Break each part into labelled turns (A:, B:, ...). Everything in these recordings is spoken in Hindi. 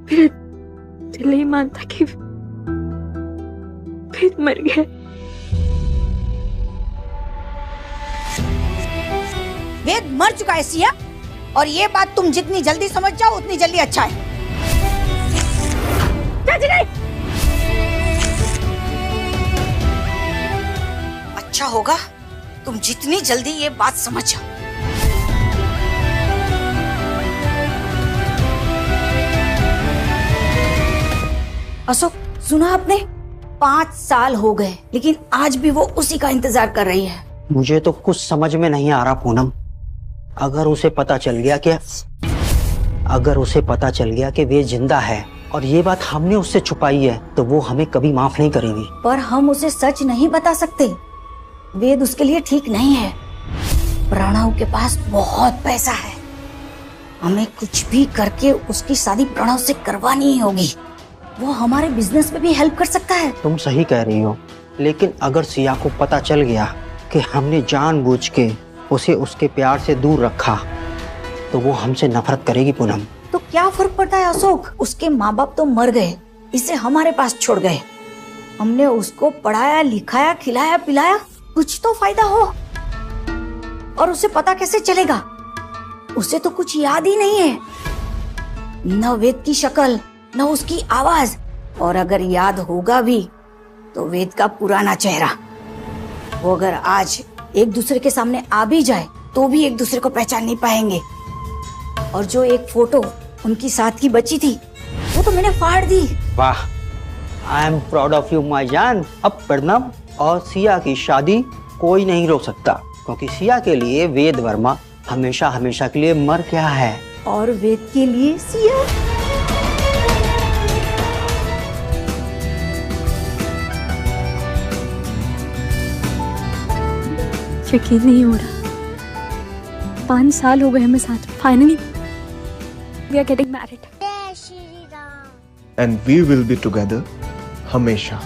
A: मेरा दिल नहीं मानता कि वेद मर गया।
B: वेद मर चुका है सिया, और ये बात तुम जितनी जल्दी समझ जाओ उतनी जल्दी अच्छा है। चाची नहीं, अच्छा होगा तुम जितनी जल्दी ये बात समझ जाओ। अशोक, सुना आपने? 5 साल हो गए, लेकिन आज भी वो उसी का इंतजार कर रही है।
C: मुझे तो कुछ समझ में नहीं आ रहा पूनम। अगर उसे पता चल गया कि वे जिंदा है और ये बात हमने उससे छुपाई है, तो वो हमें कभी माफ नहीं करेगी।
B: पर हम उसे सच नहीं बता सकते। वेद उसके लिए ठीक नहीं है। प्रणव के पास बहुत पैसा है, हमें कुछ भी करके उसकी शादी प्रणव से करवानी ही होगी। वो हमारे बिजनेस में भी हेल्प कर सकता है।
C: तुम सही कह रही हो, लेकिन अगर सिया को पता चल गया कि हमने जानबूझ के उसे उसके प्यार से दूर रखा, तो वो हमसे नफरत करेगी पूनम।
B: तो क्या फर्क पड़ता है अशोक? उसके माँ बाप तो मर गए, इसे हमारे पास छोड़ गए। हमने उसको पढ़ाया, लिखाया, खिलाया, पिलाया, कुछ तो फायदा हो। और उसे पता कैसे चलेगा? उसे तो कुछ याद ही नहीं है, न वेद की शक्ल, न उसकी आवाज, और अगर याद होगा भी तो वेद का पुराना चेहरा। वो अगर आज एक दूसरे के सामने आ भी जाए तो भी एक दूसरे को पहचान नहीं पाएंगे। और जो एक फोटो उनकी साथ की बची थी, वो तो मैंने फाड़ दी।
C: वाह, I am proud of you माई जान। अब प्रणव और सिया की शादी कोई नहीं रोक सकता, क्योंकि सिया के लिए वेद वर्मा हमेशा हमेशा के लिए मर गया है,
B: और वेद के लिए सिया।
A: यकीन नहीं हो रहा, 5 साल हो गए हमें साथ। Finally we are getting married.
D: And we will be together हमेशा।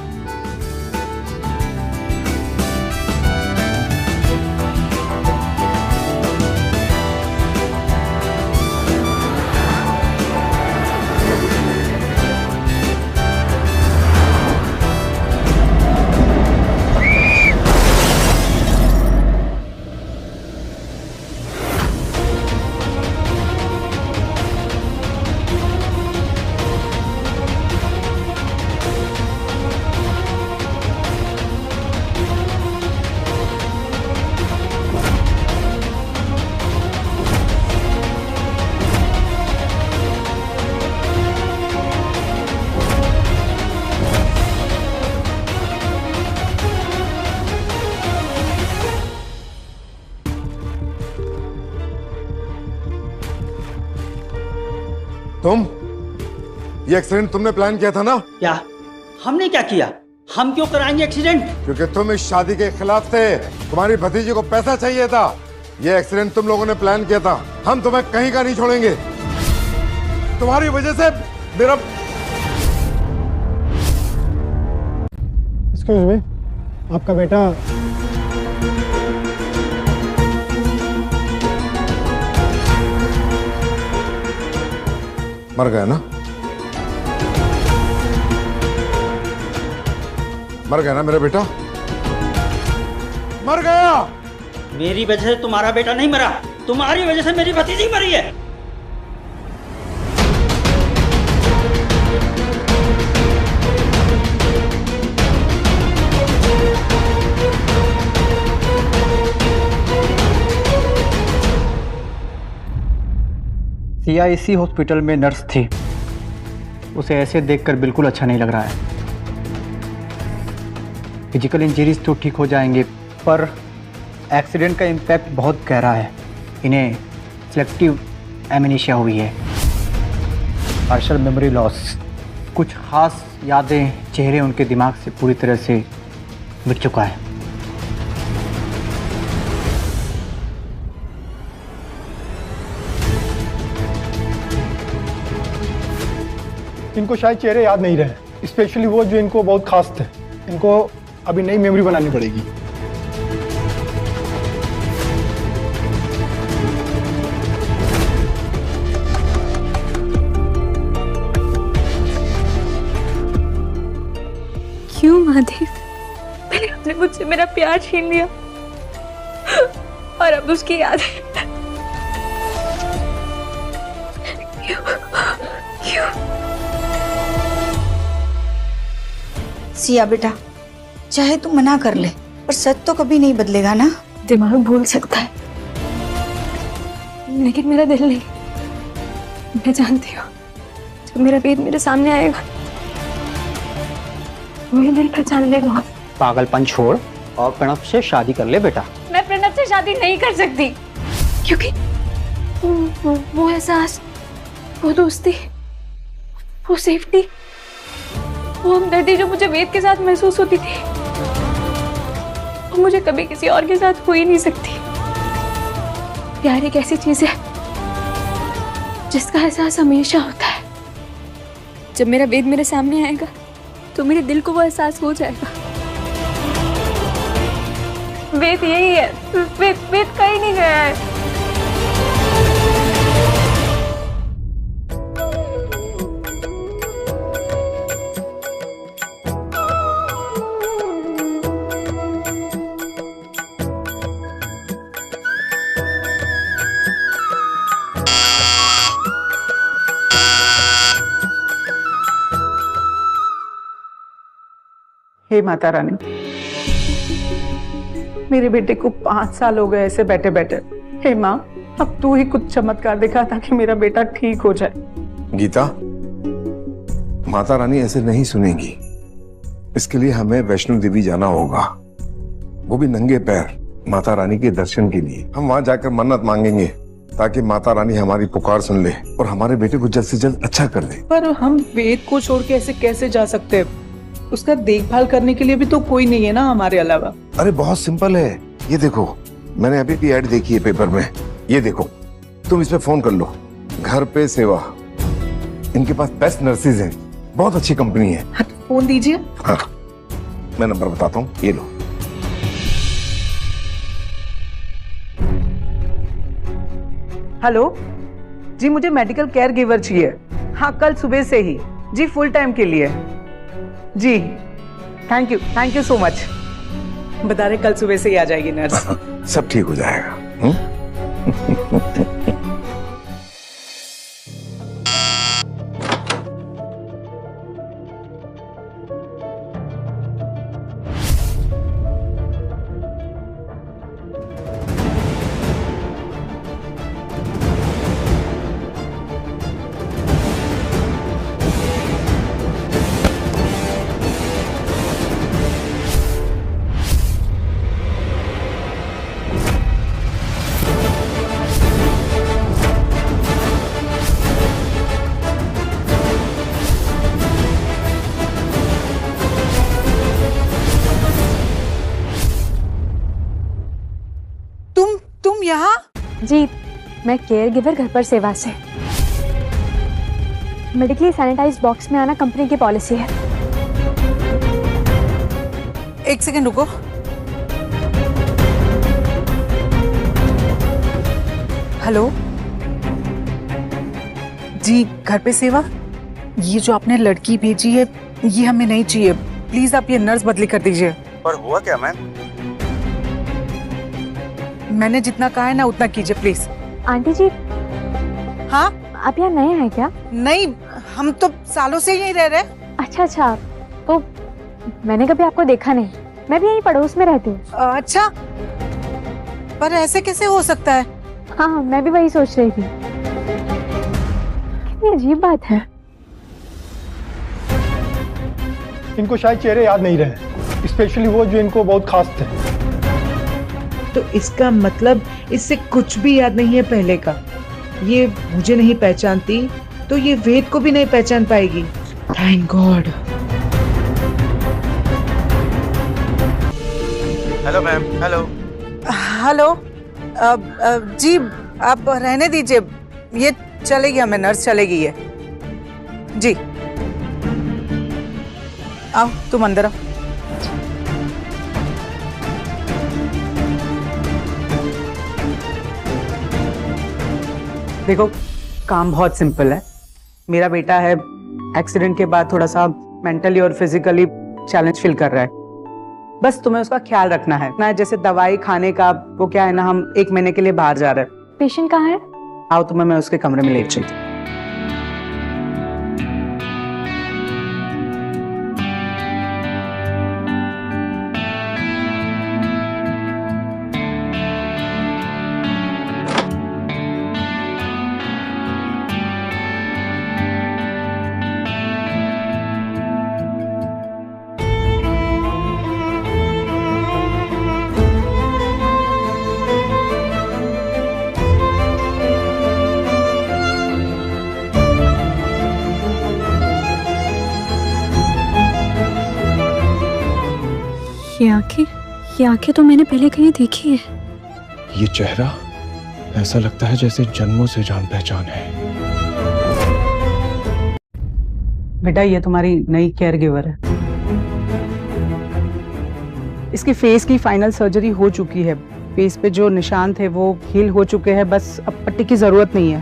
E: तुम ये एक्सीडेंट तुमने प्लान किया था ना?
C: क्या हमने क्या किया? हम क्यों कराएंगे एक्सीडेंट?
E: क्योंकि तुम इस शादी के खिलाफ थे, तुम्हारी भतीजी को पैसा चाहिए था। ये एक्सीडेंट तुम लोगों ने प्लान किया था। हम तुम्हें कहीं का नहीं छोड़ेंगे। तुम्हारी वजह से मेरा
F: एक्सक्यूज मी, आपका बेटा
E: मर गया ना? मर गया ना मेरा बेटा? मर गया।
C: मेरी वजह से तुम्हारा बेटा नहीं मरा, तुम्हारी वजह से मेरी भतीजी मरी है।
G: सिया इसी हॉस्पिटल में नर्स थी। उसे ऐसे देखकर बिल्कुल अच्छा नहीं लग रहा है। फिजिकल इंजरीज तो ठीक हो जाएंगे, पर एक्सीडेंट का इम्पैक्ट बहुत गहरा है। इन्हें सिलेक्टिव एमनेशिया हुई है, पार्शियल मेमोरी लॉस। कुछ खास यादें, चेहरे उनके दिमाग से पूरी तरह से मिट चुका है।
F: इनको शायद चेहरे याद नहीं रहे, स्पेशली वो जो इनको बहुत खास थे। इनको अभी नई मेमोरी बनानी पड़ेगी।
A: क्यों महादेव? पहले आपने मुझसे मेरा प्यार छीन लिया और अब उसकी याद है। क्यों?
B: सिया बेटा, चाहे तू मना कर ले, पर सच तो कभी नहीं बदलेगा ना।
A: दिमाग भूल सकता है, लेकिन मेरा दिल नहीं। मैं जानती हूँ जब मेरा वेद मेरे सामने आएगा, मेरा दिल पहचान लेगा।
C: पागलपन छोड़ और प्रणव से शादी कर ले बेटा।
A: मैं प्रणव से शादी नहीं कर सकती, क्योंकि वो एहसास, वो दोस्ती, वो सेफ्टी, वो हमदर्दी जो मुझे वेद के साथ महसूस होती थी, वो मुझे कभी किसी और के साथ हो ही नहीं सकती। प्यार एक ऐसी चीज है जिसका एहसास हमेशा होता है। जब मेरा वेद मेरे सामने आएगा तो मेरे दिल को वो एहसास हो जाएगा। वेद यही है, वेद कहीं नहीं गया है।
H: हे माता रानी, मेरे बेटे को 5 साल हो गए ऐसे बैठे बैठे। हे माँ, अब तू ही कुछ चमत्कार दिखा ताकि मेरा बेटा ठीक हो जाए।
E: गीता, माता रानी ऐसे नहीं सुनेगी। इसके लिए हमें वैष्णो देवी जाना होगा, वो भी नंगे पैर, माता रानी के दर्शन के लिए। हम वहां जाकर मन्नत मांगेंगे ताकि माता रानी हमारी पुकार सुन ले और हमारे बेटे को जल्द से जल्द अच्छा कर दे।
H: पर हम वेद को छोड़ के ऐसे कैसे जा सकते हैं? उसका देखभाल करने के लिए भी तो कोई नहीं है ना हमारे अलावा।
E: अरे बहुत सिंपल है, ये देखो, मैंने अभी भी ऐड देखी है पेपर में। ये देखो, तुम इस पे फोन कर लो, घर पे सेवा। इनके पास बेस्ट नर्सेज हैं, बहुत अच्छी कंपनी है।
H: हाँ, फोन दीजिए।
E: हाँ, मैं नंबर बताता हूँ, ये लो।
H: हेलो जी, मुझे मेडिकल केयर गिवर चाहिए। हाँ, कल सुबह से ही जी, फुल टाइम के लिए जी। Thank you so much. बता रहे कल सुबह से ही आ जाएगी नर्स।
E: सब ठीक हो जाएगा।
H: तुम यहाँ?
A: जी, मैं केयर गिवर घर पर सेवा से। मेडिकली सैनिटाइज बॉक्स में आना कंपनी की पॉलिसी है।
H: एक सेकंड रुको। हेलो जी, घर पे सेवा। ये जो आपने लड़की भेजी है ये हमें नहीं चाहिए, प्लीज आप ये नर्स बदली कर दीजिए।
I: पर हुआ क्या मैम?
H: मैंने जितना कहा है ना उतना कीजिए प्लीज।
A: आंटी जी,
H: हाँ
A: आप यहाँ नए हैं क्या?
H: नहीं, हम तो सालों से यहीं रह रहे हैं।
A: अच्छा, तो मैंने कभी आपको देखा नहीं। मैं भी यहीं पड़ोस में रहती हूँ।
H: अच्छा, पर ऐसे कैसे हो सकता है?
A: हाँ, मैं भी वही सोच रही थी। कितनी अजीब बात है।
F: इनको शायद चेहरे याद नहीं रहे, स्पेशली वो जो इनको बहुत खास थे।
J: तो इसका मतलब इससे कुछ भी याद नहीं है पहले का। ये मुझे नहीं पहचानती तो ये वेद को भी नहीं पहचान पाएगी। Thank God.
I: Hello ma'am.
H: Hello जी, आप रहने दीजिए, ये चलेगी, हमें नर्स चलेगी ये। जी आओ, तुम अंदर आओ। देखो, काम बहुत सिंपल है। मेरा बेटा है, एक्सीडेंट के बाद थोड़ा सा मेंटली और फिजिकली चैलेंज फील कर रहा है। बस तुम्हें उसका ख्याल रखना है ना, जैसे दवाई खाने का, वो क्या है ना, हम 1 महीने के लिए बाहर जा रहे हैं।
A: पेशेंट कहाँ है?
H: आओ तुम्हें मैं उसके कमरे में ले चलती हूँ।
A: ये आंखें तो मैंने पहले कहीं देखी है।
D: ये चेहरा ऐसा लगता है जैसे जन्मों से जान पहचान है।
H: बेटा ये तुम्हारी नई केयर गिवर है। इसकी फेस की फाइनल सर्जरी हो चुकी है। फेस पे जो निशान थे वो हील हो चुके हैं, बस अब पट्टी की जरूरत नहीं है।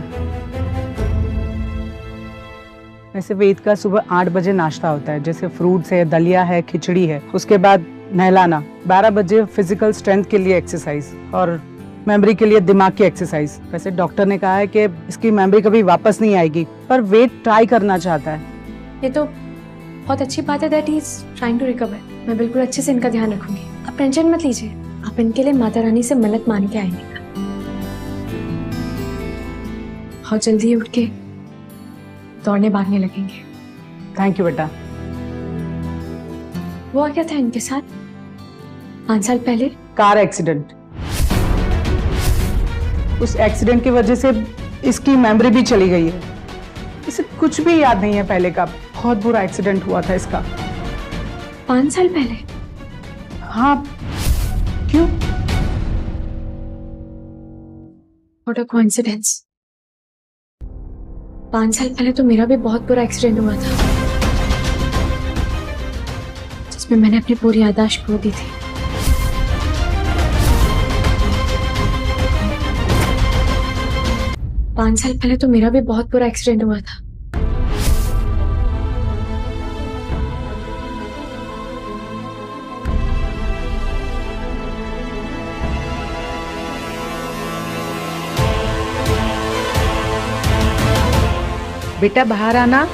H: वैसे वेद का सुबह 8 बजे नाश्ता होता है, जैसे फ्रूट्स है, दलिया है, खिचड़ी है। उसके बाद नहलाना, 12 बजे फिजिकल स्ट्रेंथ के लिए एक्सरसाइज और मेमोरी के लिए दिमाग की एक्सरसाइज। वैसे डॉक्टर ने कहा है कि इसकी मेमोरी कभी वापस नहीं आएगी, पर वेद ट्राई करना चाहता है।
A: ये तो बहुत अच्छी बात है that he is trying to recover. मैं बिल्कुल अच्छे से इनका ध्यान रखूंगी, आप टेंशन मत लीजिए। आप इनके लिए माता रानी से मन्नत मान के आएंगे। बहुत जल्दी उठ के दौड़ने भागने लगेंगे।
H: थैंक यू बेटा।
A: वो क्या था इनके साथ 5 साल पहले?
H: Car accident. उस एक्सीडेंट की वजह से इसकी मेमोरी भी चली गई है। इसे कुछ भी याद नहीं है पहले का। बहुत बुरा एक्सीडेंट हुआ था इसका।
A: 5 साल पहले?
H: हाँ, क्यों?
A: What a coincidence। 5 साल पहले तो मेरा भी बहुत बुरा एक्सीडेंट हुआ था, जिसमें मैंने अपनी पूरी याददाश्त खो दी थी। पांच साल पहले तो मेरा भी बहुत बुरा एक्सीडेंट हुआ था।
J: बेटा बाहर आना।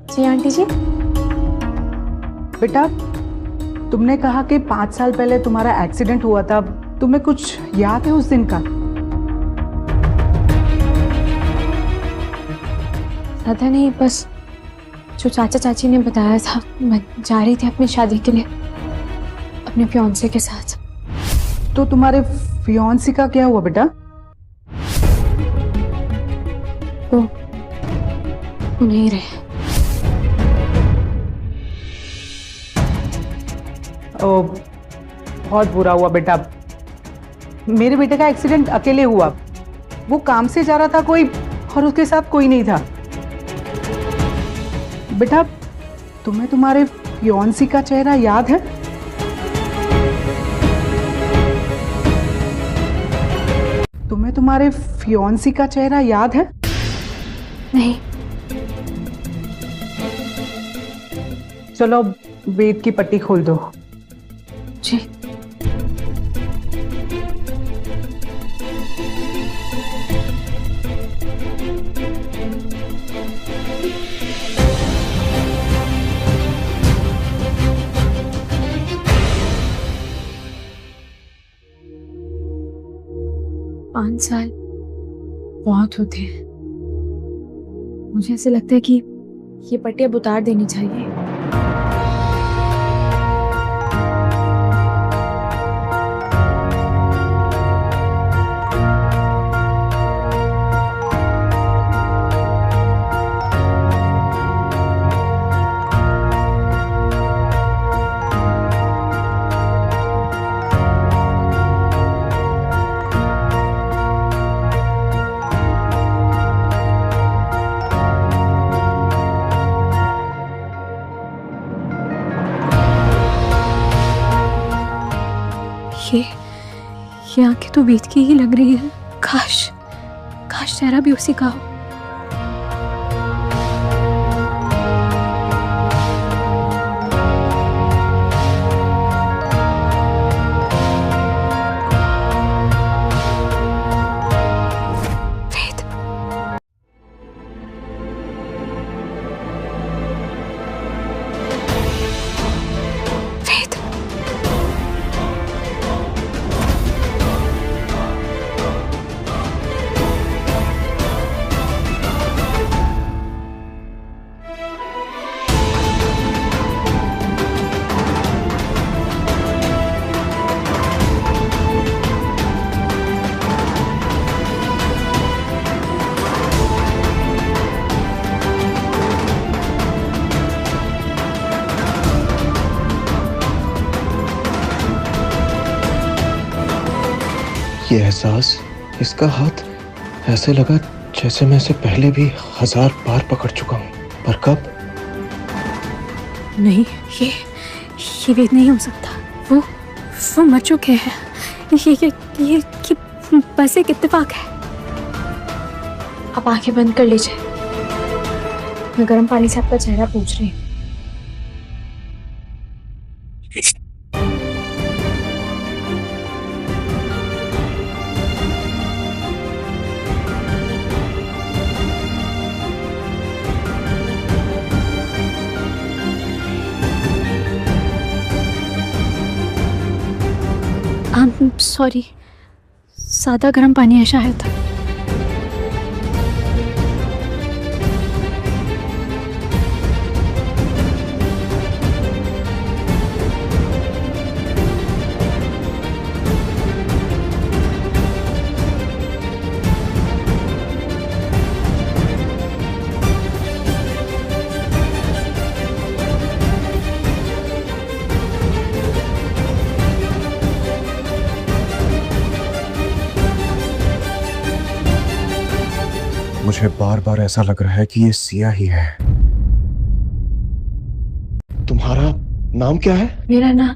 A: जी आंटी जी।
H: बेटा तुमने कहा कि 5 साल पहले तुम्हारा एक्सीडेंट हुआ था, तुम्हें कुछ याद है उस दिन का?
A: ज्यादा नहीं, बस जो चाचा चाची ने बताया था। मैं जा रही थी अपनी शादी के लिए अपने फियांसे के साथ।
H: तो तुम्हारे फियांसे का क्या हुआ बेटा?
A: वो नहीं रहे।
H: ओ, बहुत बुरा हुआ बेटा। मेरे बेटे का एक्सीडेंट अकेले हुआ। वो काम से जा रहा था कोई, और उसके साथ कोई नहीं था। बेटा तुम्हें तुम्हारे फियांसे का चेहरा याद है? तुम्हें तुम्हारे फियांसे का चेहरा याद है?
A: नहीं।
H: चलो वेद की पट्टी खोल दो।
A: जी। पांच साल बहुत होते हैं। मुझे ऐसे लगता है कि ये पट्टी अब उतार देनी चाहिए। ये आंखें तो वेद की ही लग रही है। काश काश चेहरा भी उसी का हो।
D: ये एहसास, इसका हाथ, ऐसे लगा जैसे मैं इसे पहले भी 1000 बार पकड़ चुका हूँ। पर कब?
A: नहीं, ये वेद नहीं हो सकता। वो मर चुके हैं। ये बस एक इत्तेफाक है। आप आंखें बंद कर लीजिए। मैं गर्म पानी से आपका चेहरा पूछ रही हूँ। सॉरी, सादा गर्म पानी है शायद।
D: मुझे बार बार ऐसा लग रहा है कि ये सिया ही है। तुम्हारा नाम क्या है?
A: मेरा नाम?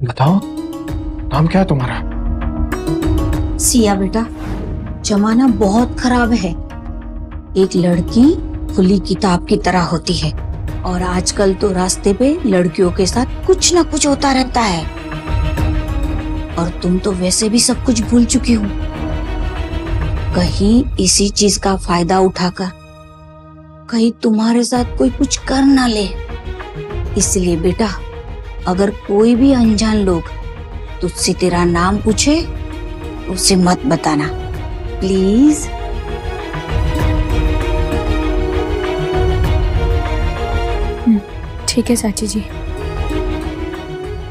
D: बताओ, नाम क्या है तुम्हारा?
B: सिया बेटा, जमाना बहुत खराब है। एक लड़की खुली किताब की तरह होती है और आजकल तो रास्ते पे लड़कियों के साथ कुछ ना कुछ होता रहता है। और तुम तो वैसे भी सब कुछ भूल चुकी हो। कहीं इसी चीज का फायदा उठाकर कहीं तुम्हारे साथ कोई कुछ कर ना ले। इसलिए बेटा, अगर कोई भी अनजान लोग तुझसे तेरा नाम पूछे तो उसे मत बताना, प्लीज।
A: ठीक है चाची जी।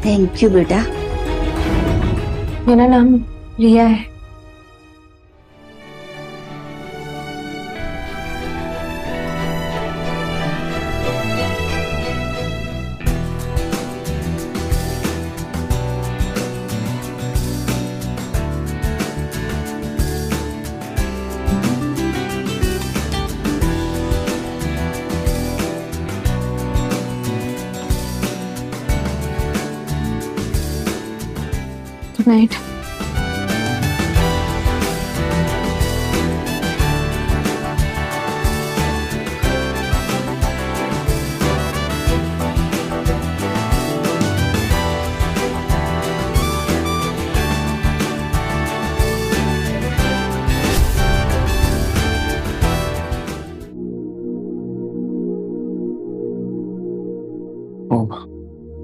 B: थैंक यू बेटा।
A: मेरा नाम रिया है। Good night.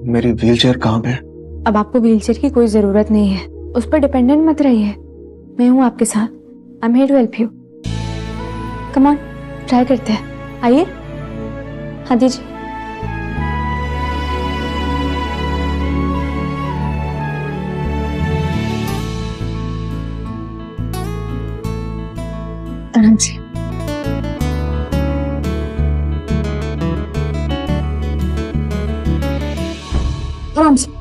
D: मेरी व्हीलचेयर कहाँ पे?
A: अब आपको व्हीलचेयर की कोई जरूरत नहीं है। उस पर डिपेंडेंट मत रहिए। मैं हूं आपके साथ। I am here to help you. Come on, try करते हैं। आइए। हाँ दीजिए। आराम से। आराम से।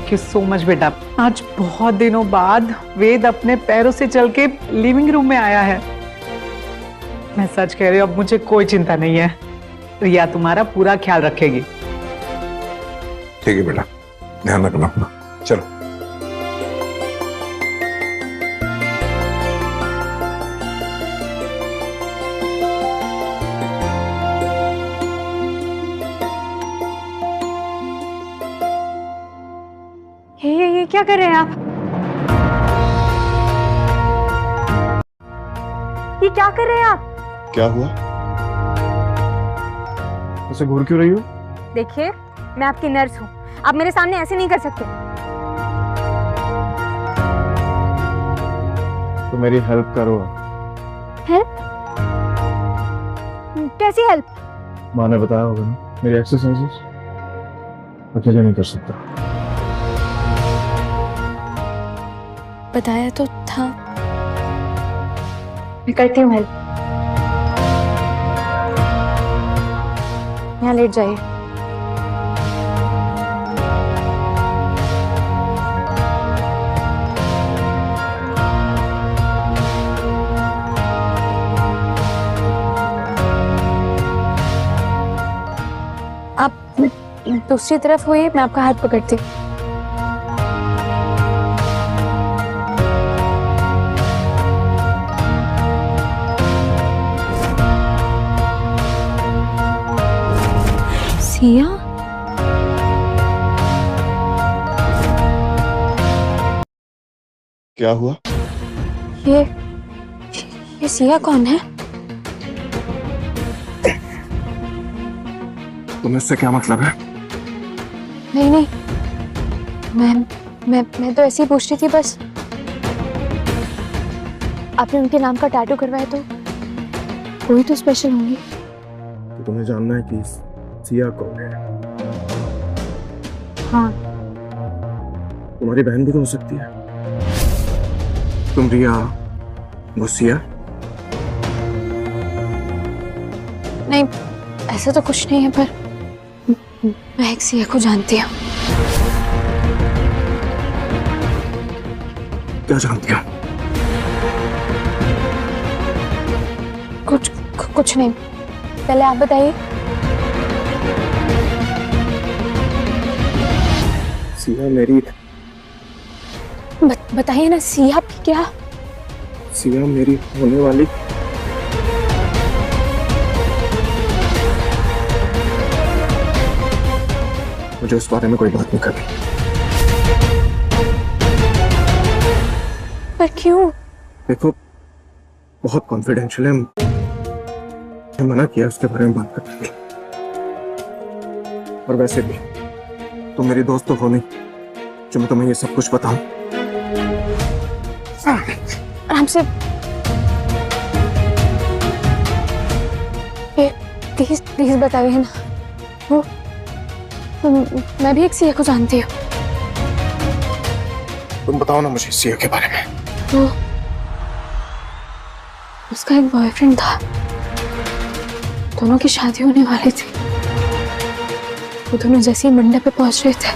H: थैंक यू सो मच बेटा। आज बहुत दिनों बाद वेद अपने पैरों से चल के लिविंग रूम में आया है। मैं सच कह रही हूँ, अब मुझे कोई चिंता नहीं है। रिया तुम्हारा पूरा ख्याल रखेगी।
E: ठीक है बेटा, ध्यान रखना अपना। चलो।
A: ये क्या कर रहे हैं आप? ये क्या कर रहे हैं आप?
D: क्या हुआ? ऐसे घूर क्यों रही हो?
A: देखिए, मैं आपकी नर्स हूँ, आप मेरे सामने ऐसे नहीं कर सकते।
D: तो मेरी हेल्प करो।
A: हेल्प? कैसी हेल्प?
D: माँ ने बताया होगा ना, मेरी एक्सरसाइजेस अकेले नहीं कर सकता।
A: बताया तो था। मैं करती हूँ हेल्प। यहाँ लेट जाइए। आप दूसरी तरफ हुई, मैं आपका हाथ पकड़ती हूँ। सिया?
D: क्या हुआ?
A: ये सिया कौन है?
E: तुम्हें इससे क्या मतलब है?
A: नहीं, मैं तो ऐसे ही पूछ रही थी बस। आपने उनके नाम का टैटू करवाया तो कोई तो स्पेशल होंगी।
D: तो तुम्हें जानना है कि सिया कौन है?
A: हाँ।
D: तुम्हारी बहन भी तो हो सकती है। तुम रिया, वो सिया?
A: नहीं, ऐसा तो कुछ नहीं है, पर मैं एक सिया को जानती हूँ।
D: क्या जानती हो?
A: कुछ नहीं, पहले आप बताइए।
D: सिया मेरी
A: बताइए ना, सिया आपकी क्या?
D: सिया मेरी होने वाली मुझे उस बारे में कोई बात नहीं करनी।
A: पर क्यों?
D: देखो, बहुत कॉन्फिडेंशियल है, मैंने मना किया उसके बारे में बात करने की। और वैसे भी तुम मेरी दोस्त तो हो नहीं जो मैं तुम्हें ये सब कुछ बताऊं।
A: आराम से। प्लीज बताइए ना। वो मैं भी एक सिया को जानती हूँ।
D: तुम बताओ ना मुझे सिया के बारे में।
A: वो उसका एक बॉयफ्रेंड था, दोनों की शादी होने वाली थी। वो दोनों जैसे ही मंडप पे पहुंच रहे थे,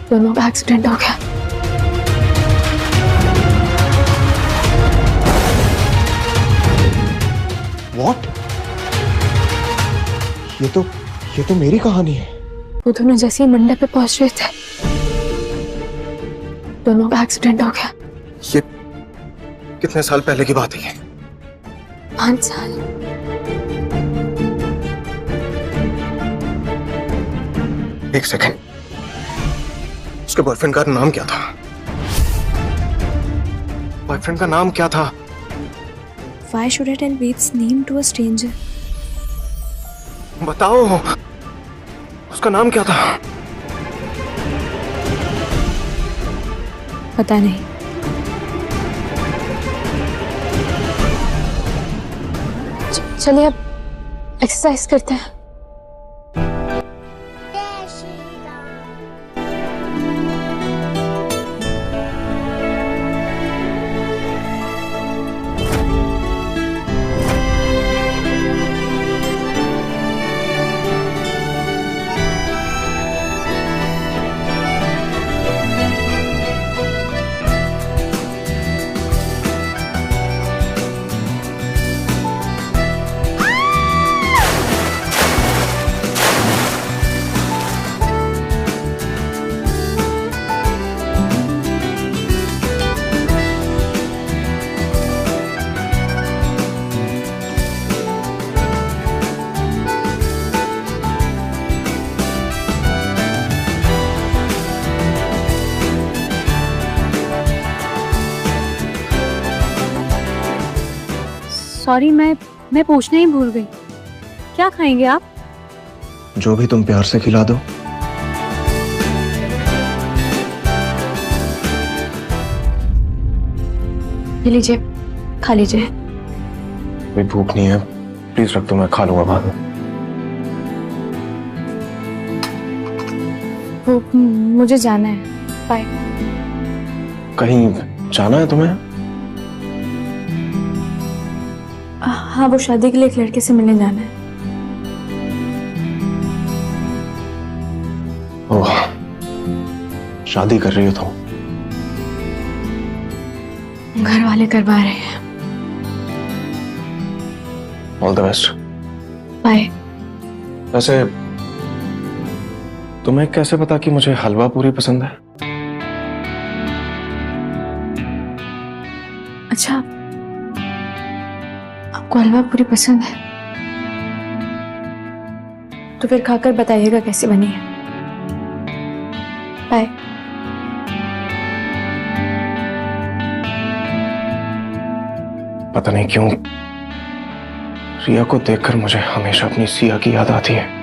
A: दोनों का एक्सीडेंट हो गया।
D: What? ये तो मेरी कहानी है।
A: वो दोनों जैसे ही मंडप पे पहुंच रहे थे, दोनों का एक्सीडेंट हो गया।
D: ये कितने साल पहले की बात है?
A: 5 साल।
D: एक सेकंड, उसके बॉयफ्रेंड का नाम क्या था? बॉयफ्रेंड का नाम क्या था?
A: Why should I tell Ved's name to a stranger?
D: बताओ, उसका नाम क्या था?
A: पता नहीं। चलिए अब एक्सरसाइज करते हैं। सॉरी, मैं पूछना ही भूल गई। क्या खाएंगे आप?
D: जो भी तुम प्यार से खिला दो।
A: ये लीजिए, खा लीजिए।
D: कोई भूख नहीं है, प्लीज रख दो, मैं खा लूंगा बाद में।
A: वो मुझे जाना है, बाय।
D: कहीं जाना है तुम्हें?
A: हाँ, वो शादी के लिए एक लड़के से मिलने जाना है।
D: ओह, शादी कर रही हो तुम?
A: घर वाले करवा रहे हैं।
D: All the best.
A: बाय।
D: वैसे तुम्हें कैसे पता कि मुझे हलवा पूरी पसंद है?
A: अच्छा, आपको हलवा पूरी पसंद है? तो फिर खाकर बताइएगा कैसी बनी है। बाय।
D: पता नहीं क्यों रिया को देखकर मुझे हमेशा अपनी सिया की याद आती है।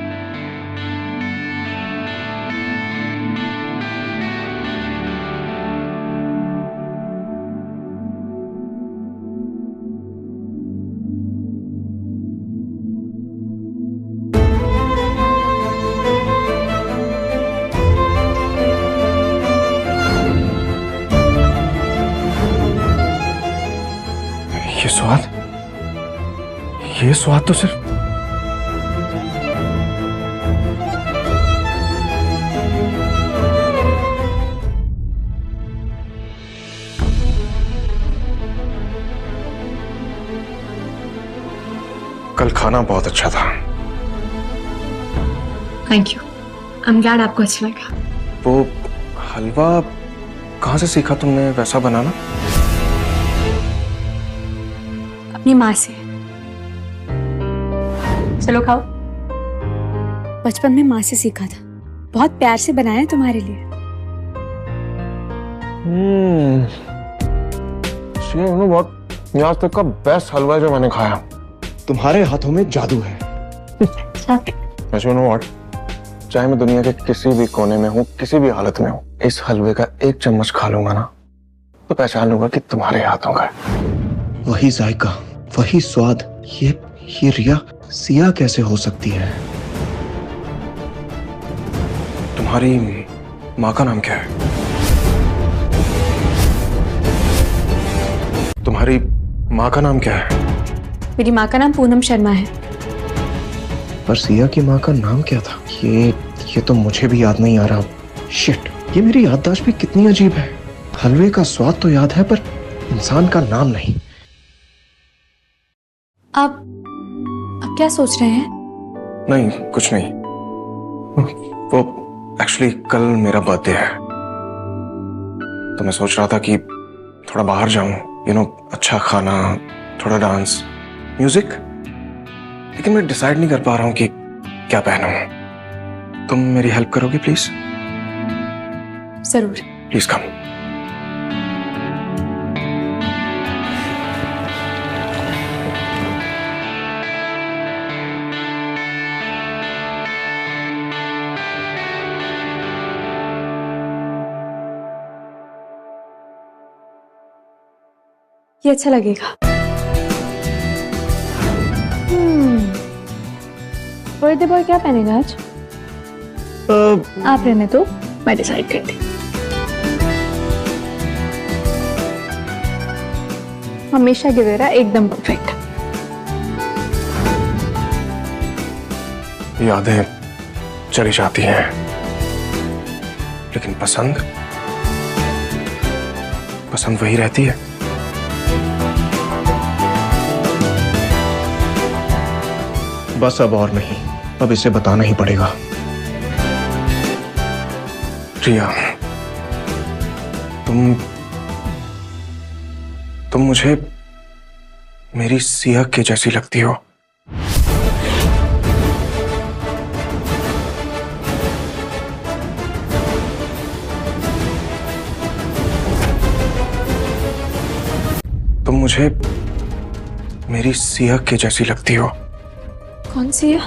D: ये स्वाद तो सिर्फ कल खाना बहुत अच्छा था।
A: Thank you, I am glad आपको अच्छा लगा।
D: वो हलवा कहाँ से सीखा तुमने वैसा बनाना?
A: अपनी माँ से। चलो खाओ। बचपन में माँ से सीखा था, बहुत प्यार से बनाया तुम्हारे लिए।
D: बहुत आज तक का बेस्ट हलवा जो मैंने खाया। तुम्हारे हाथों में जादू है। चाहे मैं दुनिया के किसी भी कोने में हूँ, किसी भी हालत में हूँ, इस हलवे का एक चम्मच खा लूंगा ना तो पहचान लूंगा कि तुम्हारे हाथों का है। वही जायका, वही स्वाद। ये रिया सिया कैसे हो सकती है? तुम्हारी माँ का नाम क्या है? तुम्हारी माँ का नाम क्या है?
A: मेरी माँ का नाम पूनम शर्मा है।
D: पर सिया की माँ का नाम क्या था? ये तो मुझे भी याद नहीं आ रहा। शिट, ये मेरी याददाश्त भी कितनी अजीब है। हलवे का स्वाद तो याद है पर इंसान का नाम नहीं।
A: आप क्या सोच रहे हैं?
D: नहीं, कुछ नहीं। वो एक्चुअली कल मेरा बर्थडे है तो मैं सोच रहा था कि थोड़ा बाहर जाऊं, अच्छा खाना, थोड़ा डांस, म्यूजिक। लेकिन मैं डिसाइड नहीं कर पा रहा हूं कि क्या पहनूं। तुम मेरी हेल्प करोगे प्लीज?
A: जरूर।
D: Please come.
A: ये अच्छा लगेगा। बर्थडे बॉय क्या पहनेगा आज? आप रहने तो मैं डिसाइड करती। हमेशा की तरह एकदम परफेक्ट।
D: यादें चली जाती हैं लेकिन पसंद वही रहती है। बस अब और नहीं, अब इसे बताना ही पड़ेगा। रिया, तुम मुझे मेरी सिया के जैसी लगती हो। मेरी सिया के जैसी लगती हो।
A: कौन सी है?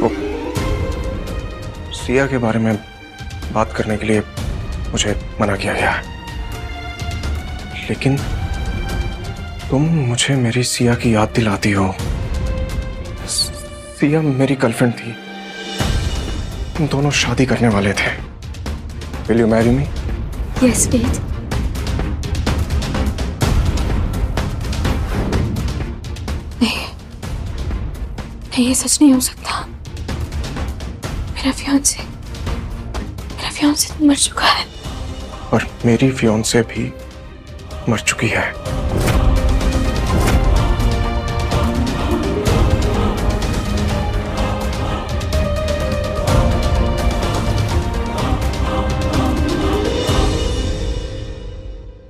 D: वो सिया के बारे में बात करने के लिए मुझे मना किया गया है, लेकिन तुम मुझे मेरी सिया की याद दिलाती हो। सिया मेरी गर्लफ्रेंड थी, तुम दोनों शादी करने वाले थे। Will you marry me?
A: Yes Ved. नहीं, ये सच नहीं हो सकता। मेरा फियांसे मर चुका है।
D: और मेरी फियांसे भी मर चुकी है।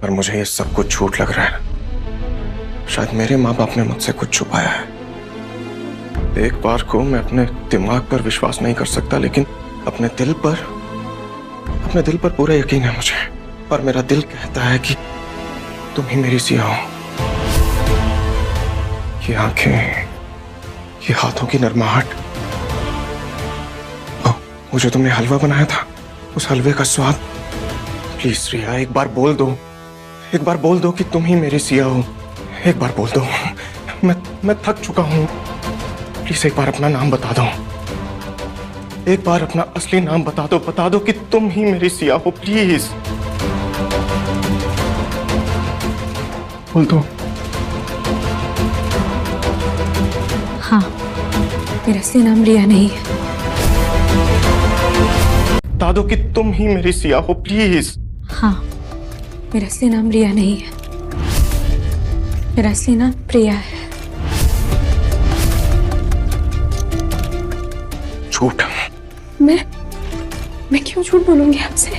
D: पर मुझे ये सब कुछ झूठ लग रहा है। शायद मेरे माँ बाप ने मुझसे कुछ छुपाया है। एक बार को मैं अपने दिमाग पर विश्वास नहीं कर सकता, लेकिन अपने दिल पर पूरा यकीन है मुझे। और मेरा दिल कहता है कि तुम ही मेरी सिया हो। ये आंखें, ये हाथों की नरमाहट, वो जो तुमने हलवा बनाया था, उस हलवे का स्वाद। प्लीज रिया, एक बार बोल दो कि तुम ही मेरी सिया हो। एक बार बोल दो। मैं थक चुका हूं। प्लीज एक बार अपना नाम बता दो। एक बार अपना असली नाम बता दो कि तुम ही मेरी सिया हो। प्लीज बोल दो।
A: हाँ, मेरा असली नाम रिया नहीं है।
D: बता दो कि तुम ही मेरी सिया हो। प्लीज।
A: हाँ, मेरा असली नाम रिया नहीं है। मेरा असली नाम प्रिया है।
D: झूठ।
A: मैं क्यों झूठ बोलूंगी आपसे?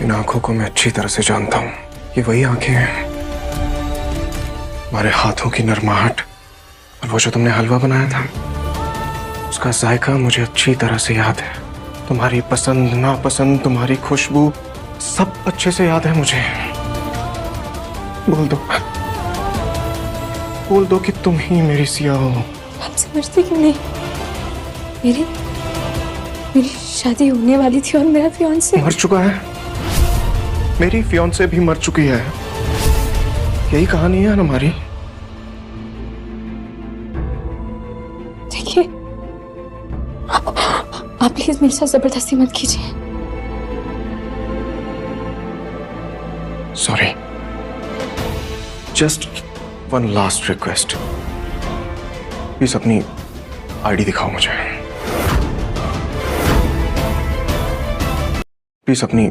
D: इन आंखों को मैं अच्छी तरह से जानता हूं। ये वही आंखें हैं, हमारे हाथों की नरमाहट, और वो जो तुमने हलवा बनाया था, उसका जायका मुझे अच्छी तरह से याद है। तुम्हारी पसंद नापसंद, तुम्हारी खुशबू, सब अच्छे से याद है मुझे। बोल दो कि तुम ही मेरी सिया हो।
A: आप समझते क्यों नहीं? मेरी शादी होने वाली थी और मेरा फियांसे
D: मर चुका है। मेरी फियांसे भी मर चुकी है। यही कहानी है हमारी।
A: देखिए, आप प्लीज मेरे साथ जबरदस्ती मत कीजिए।
D: Sorry. Just one last request. Please अपनी आईडी दिखाओ मुझे। प्लीज अपनी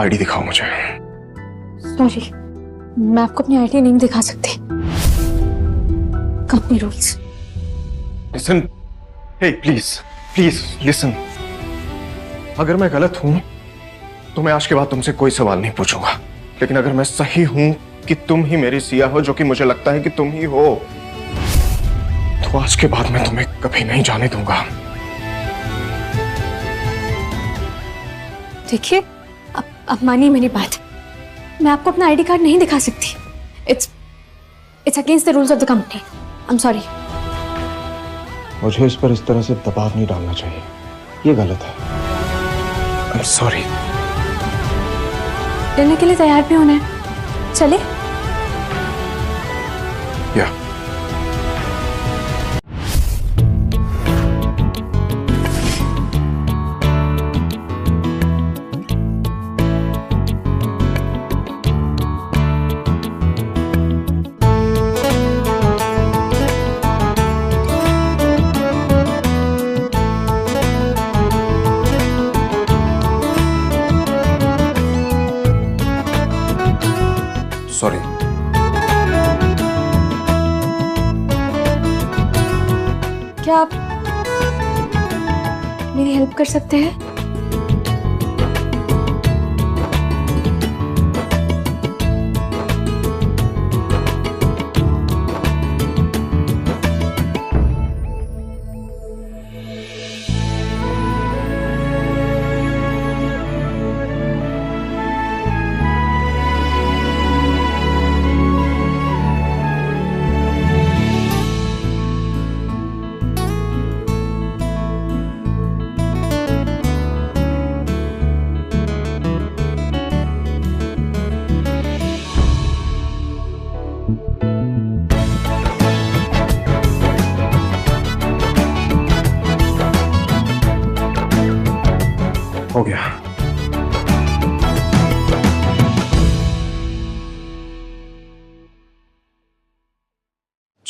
D: आईडी दिखाओ मुझे।
A: सॉरी, मैं आपको अपनी आईडी नहीं दिखा सकती। Company rules.
D: Listen, hey please listen. अगर मैं गलत हूं तो मैं आज के बाद तुमसे कोई सवाल नहीं पूछूंगा, लेकिन अगर मैं सही हूं कि तुम ही मेरी सिया हो, जो कि मुझे लगता है कि तुम ही हो, तो आज के बाद मैं तुम्हें कभी नहीं जाने दूंगा।
A: देखिए, अब मानिए मेरी बात। मैं आपको अपना आईडी कार्ड नहीं दिखा सकती। It's against the rules of the company. I am sorry.
D: मुझे इस पर इस तरह से दबाव नहीं डालना चाहिए, ये गलत है। I am sorry.
A: लेने के लिए तैयार भी होना है। चले?
D: या सॉरी।
A: क्या आप मेरी हेल्प कर सकते हैं?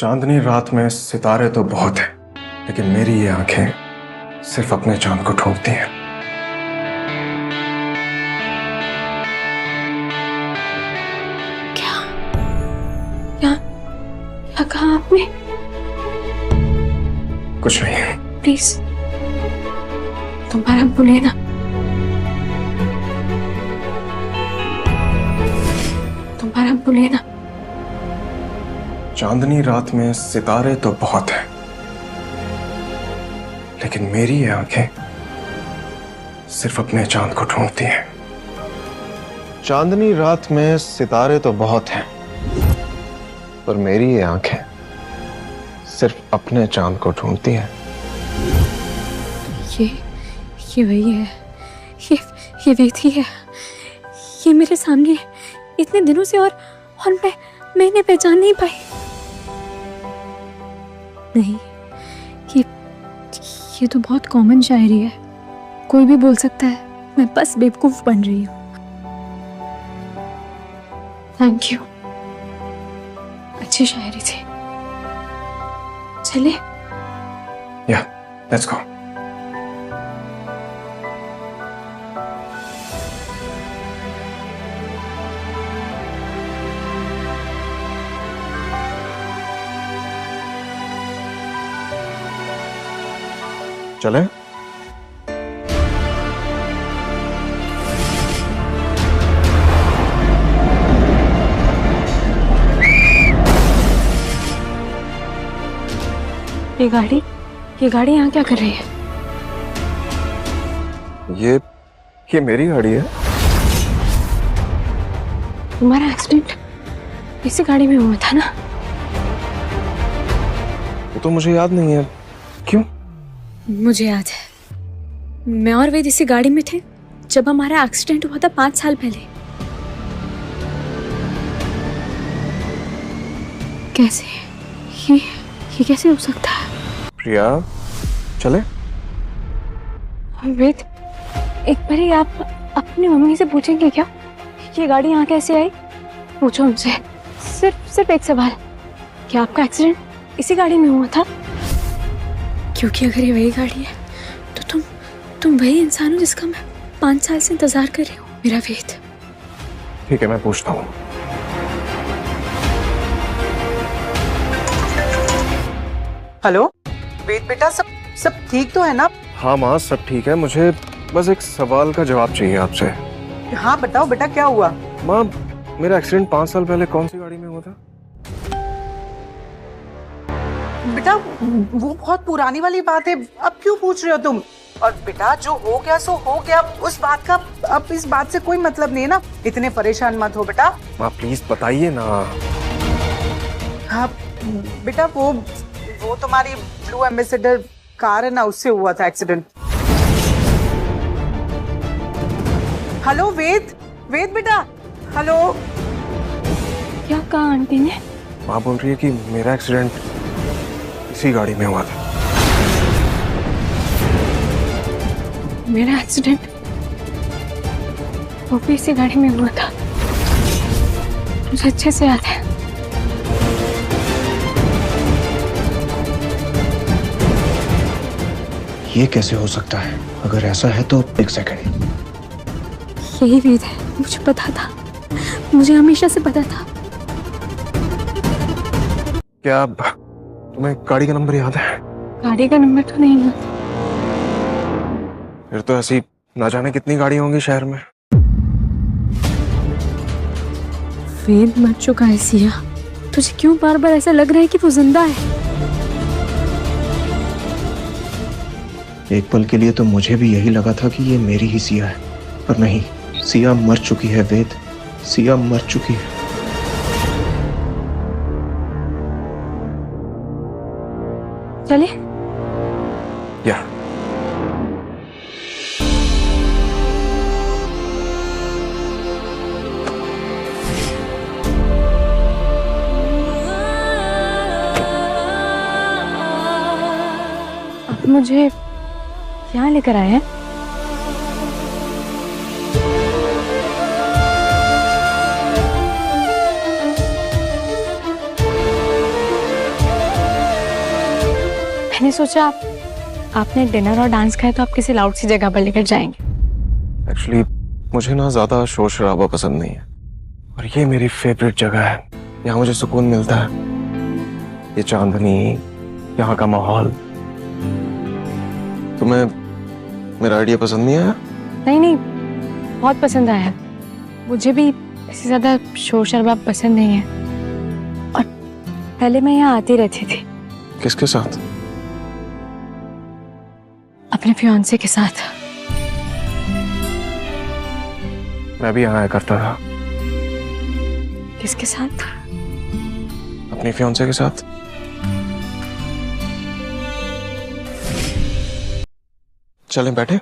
D: चांदनी रात में सितारे तो बहुत हैं, लेकिन मेरी ये आंखें सिर्फ अपने चांद को ढूंढती हैं।
A: क्या क्या क्या कहा आपने?
D: कुछ नहीं।
A: प्लीज दोबारा बोलिए ना। दोबारा बोलिए ना।
D: चांदनी रात में सितारे तो बहुत हैं, लेकिन मेरी ये आंखें सिर्फ अपने चांद को ढूंढती हैं। चांदनी रात में सितारे तो बहुत हैं, पर मेरी ये आंखें सिर्फ अपने चांद को ढूंढती हैं।
A: ये वही है, ये वेद ही है। ये मेरे सामने है इतने दिनों से, और मैं इन्हें पहचान नहीं पाई। नहीं, ये तो बहुत कॉमन शायरी है, कोई भी बोल सकता है। मैं बस बेवकूफ बन रही हूँ। थैंक यू, अच्छी शायरी थी। चले?
D: या, लेट्स गो। चले?
A: ये गाड़ी यहाँ क्या कर रही है?
D: ये मेरी गाड़ी है।
A: तुम्हारा एक्सीडेंट इसी गाड़ी में हुआ था ना?
D: वो तो मुझे याद नहीं है। क्यों?
A: मुझे याद है, मैं और वेद इसी गाड़ी में थे जब हमारा एक्सीडेंट हुआ था 5 साल पहले। कैसे ये कैसे हो सकता है?
D: प्रिया, चले?
A: वेद, एक बारी आप अपनी मम्मी से पूछेंगे क्या ये गाड़ी यहाँ कैसे आई? पूछो उनसे, सिर्फ एक सवाल, क्या आपका एक्सीडेंट इसी गाड़ी में हुआ था? क्योंकि अगर ये वही गाड़ी है तो तुम वही इंसान हो जिसका मैं 5 साल से इंतजार कर रही हूँ, मेरा वेद।
D: ठीक है, मैं पूछता हूँ।
H: हेलो वेद बेटा, सब ठीक तो है ना?
D: हाँ माँ, सब ठीक है। मुझे बस एक सवाल का जवाब चाहिए आपसे।
H: हाँ बताओ बेटा, क्या हुआ?
D: माँ, मेरा एक्सीडेंट 5 साल पहले कौन सी गाड़ी में हुआ था?
H: बेटा वो बहुत पुरानी वाली बात है, अब क्यों पूछ रहे हो तुम? और बेटा जो हो गया सो हो गया, उस बात का अब इस बात से कोई मतलब नहीं है ना, इतने परेशान मत हो बेटा।
D: माँ प्लीज बताइए ना।
H: हाँ बेटा, वो तुम्हारी ब्लू एम्बेसडर कार है ना, उससे हुआ था एक्सीडेंट। हेलो वेद बेटा, हेलो।
A: क्या कहा आंटी ने?
D: माँ बोल रही है कि मेरा एक्सीडेंट इसी गाड़ी में हुआ था।
A: मेरा एक्सीडेंट वो भी इसी गाड़ी में हुआ था, मुझे अच्छे से याद है।
D: ये कैसे हो सकता है? अगर ऐसा है तो एक सेकंड।
A: यही वेद है, मुझे पता था, मुझे हमेशा से पता था।
D: क्या तुम्हें गाड़ी का नंबर याद है?
A: गाड़ी का नंबर तो नहीं याद।
D: फिर तो ऐसी ना जाने कितनी गाड़ी होंगी शहर में।
A: वेद मर चुका है सिया, तुझे क्यों बार बार ऐसा लग रहा है कि वो जिंदा है?
D: एक पल के लिए तो मुझे भी यही लगा था कि ये मेरी ही सिया है, पर नहीं, सिया मर चुकी है वेद, सिया मर चुकी है।
A: चले?
D: या
A: आप मुझे यहाँ लेकर आए हैं? सोचा आपने डिनर और डांस खाया तो आप किसी लाउड सी जगह पर लेकर जाएंगे।
D: एक्चुअली मुझे ना ज्यादा शोर शराबा पसंद नहीं है, और ये मेरी फेवरेट जगह है। यहाँ मुझे सुकून मिलता है। ये चांदनी, यहाँ का माहौल। तुम्हें मेरा आइडिया पसंद नहीं आया?
A: नहीं, बहुत पसंद आया। मुझे भी इससे ज्यादा शोर शराबा पसंद नहीं है, और पहले मैं यहाँ आती रहती थी।
D: किसके साथ?
A: अपने फियांसे के साथ।
D: मैं भी यहाँ आया करता था।
A: किसके साथ?
D: अपनी फियांसे के साथ। चलें बैठे?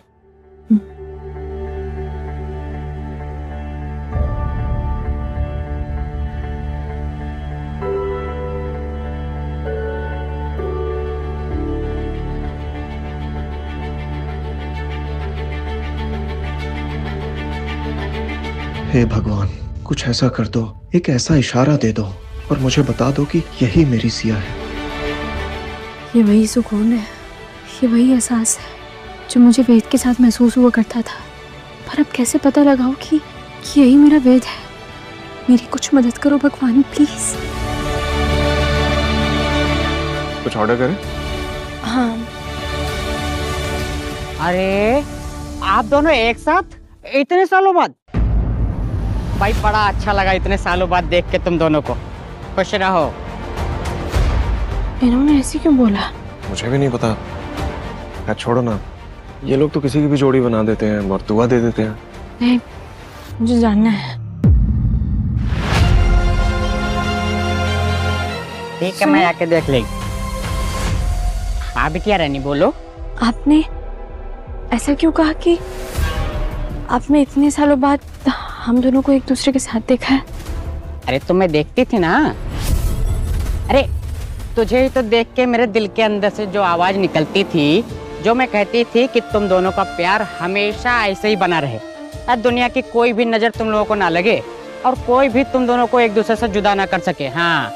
D: हे भगवान, कुछ ऐसा कर दो, एक ऐसा इशारा दे दो और मुझे बता दो कि यही मेरी सिया है।
A: ये वही सुकून है, ये वही एहसास है जो मुझे वेद के साथ महसूस हुआ करता था। पर अब कैसे पता लगाऊं कि यही मेरा वेद है। मेरी कुछ मदद करो भगवान, प्लीज।
D: कुछ ऑर्डर करें?
A: हाँ।
G: अरे आप दोनों एक साथ इतने सालों बाद? भाई बड़ा अच्छा लगा इतने सालों बाद देख के तुम दोनों को। खुश रहो।
A: इन्होंने ऐसे क्यों बोला?
D: मुझे भी नहीं पता। यार छोड़ो ना, ये लोग तो किसी की भी जोड़ी बना देते हैं और दुआ दे देते हैं।
A: नहीं, मुझे जानना है।
G: ठीक है, मैं आके देख लेगी। आप क्या रानी बोलो।
A: आपने ऐसा क्यों कहा कि आपने इतने सालों बाद हम दोनों को एक दूसरे के साथ देखा है?
G: अरे तुम्हें देखती थी ना। अरे तुझे ही तो देख के मेरे दिल के अंदर से जो आवाज निकलती थी, जो मैं कहती थी कि तुम दोनों का प्यार हमेशा ऐसे ही बना रहे, और दुनिया की कोई भी नजर तुम लोगों को ना लगे और कोई भी तुम दोनों को एक दूसरे से जुदा ना कर सके। हाँ,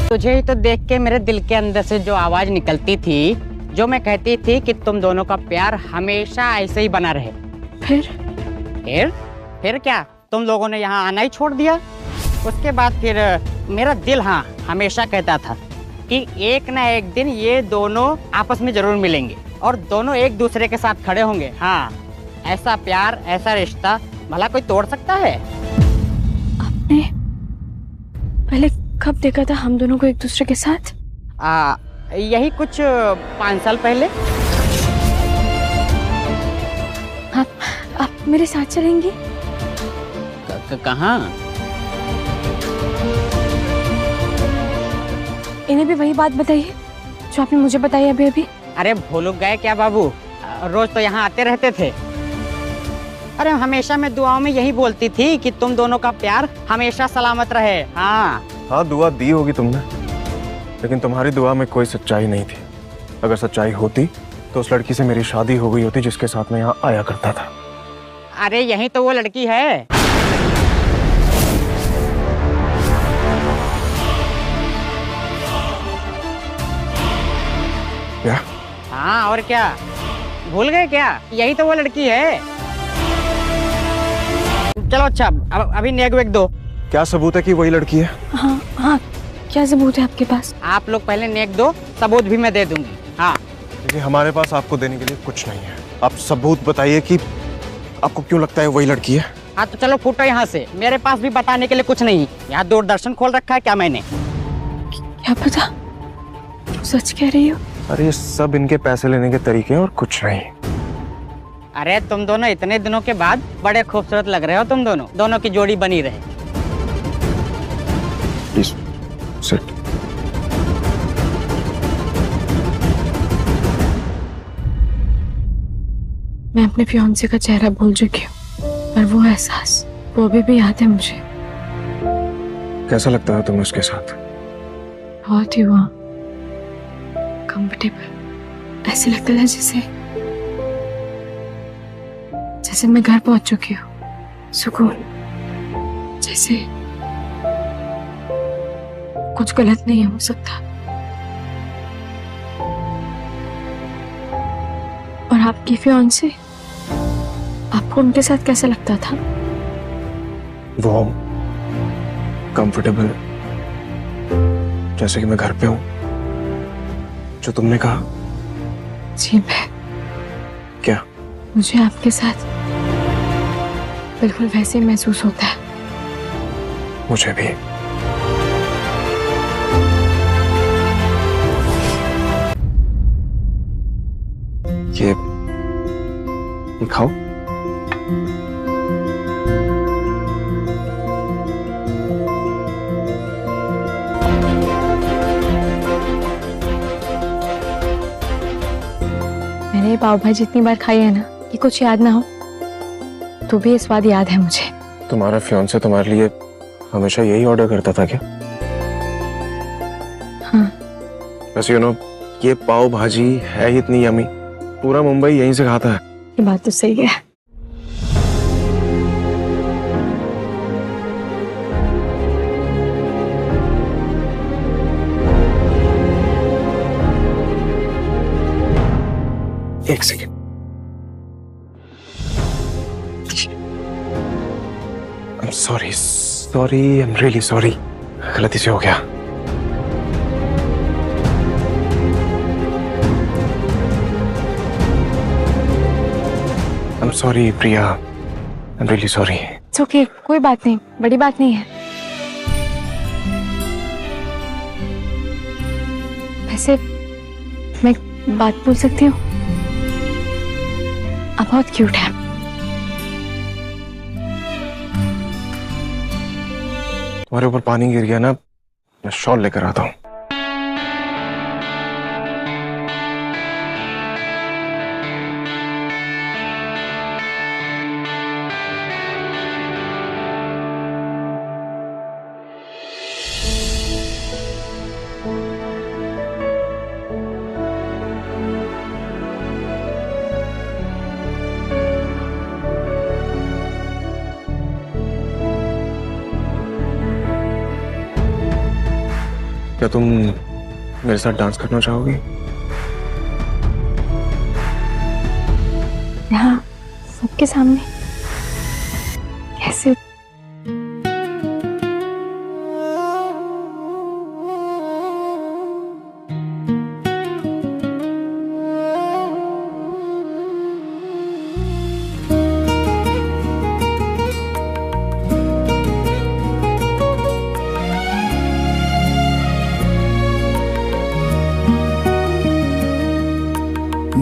G: तुझे ही तो देख के मेरे दिल के अंदर से जो आवाज निकलती थी, जो मैं कहती थी कि तुम दोनों का प्यार हमेशा ऐसे ही बना रहे। फिर क्या, तुम लोगों ने यहाँ आना ही छोड़ दिया। उसके बाद फिर मेरा दिल हाँ हमेशा कहता था कि एक ना एक दिन ये दोनों आपस में जरूर मिलेंगे और दोनों एक दूसरे के साथ खड़े होंगे। हाँ, ऐसा प्यार, ऐसा रिश्ता भला कोई तोड़ सकता है?
A: आपने पहले कब देखा था हम दोनों को एक दूसरे के साथ?
G: यही कुछ 5 साल पहले।
A: आप मेरे साथ चलेंगी?
G: कहाँ?
A: इन्हें भी वही बात बताइए जो आपने मुझे बताई अभी अभी।
G: अरे भूल गए क्या बाबू, रोज तो यहाँ आते रहते थे। अरे हमेशा मैं दुआओं में यही बोलती थी कि तुम दोनों का प्यार हमेशा सलामत रहे। हाँ,
D: दुआ दी होगी तुमने, लेकिन तुम्हारी दुआ में कोई सच्चाई नहीं थी। अगर सच्चाई होती तो उस लड़की से मेरी शादी हो गई होती जिसके साथ मैं यहाँ आया करता था।
G: अरे यही तो वो लड़की है।
D: क्या?
G: हाँ, और क्या, भूल गए क्या? यही तो वो लड़की है। चलो अच्छा, अब अभी नेक वेक दो।
D: क्या सबूत है कि वही लड़की है?
A: हाँ, क्या सबूत है आपके पास?
G: आप लोग पहले नेक दो, सबूत भी मैं दे दूंगी। हाँ,
D: देखिए हमारे पास आपको देने के लिए कुछ नहीं है। आप सबूत बताइए कि आपको क्यों लगता है वही लड़की है।
G: हाँ तो चलो फूटो यहाँ से, मेरे पास भी बताने के लिए कुछ नहीं। यहाँ दूरदर्शन खोल रखा है क्या मैंने?
A: क्या पता, सच कह रही हो?
D: अरे ये सब इनके पैसे लेने के तरीके हैं और कुछ नहीं।
G: अरे तुम दोनों इतने दिनों के बाद बड़े खूबसूरत लग रहे हो। तुम दोनों की जोड़ी बनी रहे।
D: Please sit.
A: मैं अपने फियांसे का चेहरा भूल चुकी हूँ, पर वो एहसास वो अभी भी याद है मुझे।
D: कैसा लगता है तुम्हें उसके साथ?
A: बहुत ही हुआ कंफर्टेबल। ऐसे लगता था जैसे मैं घर पहुंच चुकी हूँ। सुकून, जैसे कुछ गलत नहीं हो सकता। आपकी फियांसे, आपको उनके साथ कैसा लगता था?
D: वार्म, कंफर्टेबल, जैसे कि मैं घर पे हूं, जो तुमने कहा।
A: जी मैं,
D: क्या?
A: मुझे आपके साथ बिल्कुल वैसे ही महसूस होता है।
D: मुझे भी। ये खाओ।
A: मैंने ये पाव भाजी इतनी बार खाई है ना कि कुछ याद ना हो, तो भी ये स्वाद याद है मुझे।
D: तुम्हारा फियांसे तुम्हारे लिए हमेशा यही ऑर्डर करता था क्या?
A: हाँ।
D: वैसे ये पाव भाजी है ही इतनी यमी, पूरा मुंबई यहीं से खाता है।
A: ये बात तो सही है।
D: एक second. I'm sorry, I'm really sorry. गलती से हो गया। I'm sorry, Priya. I'm really sorry.
A: It's okay, कोई बात नहीं, बड़ी बात नहीं है। वैसे मैं एक बात पूछ सकती हूँ? आप बहुत क्यूट हैं।
D: तुम्हारे ऊपर पानी गिर गया ना, मैं शॉल लेकर आता हूँ। क्या तुम मेरे साथ डांस करना चाहोगी?
A: यहाँ सबके सामने कैसे?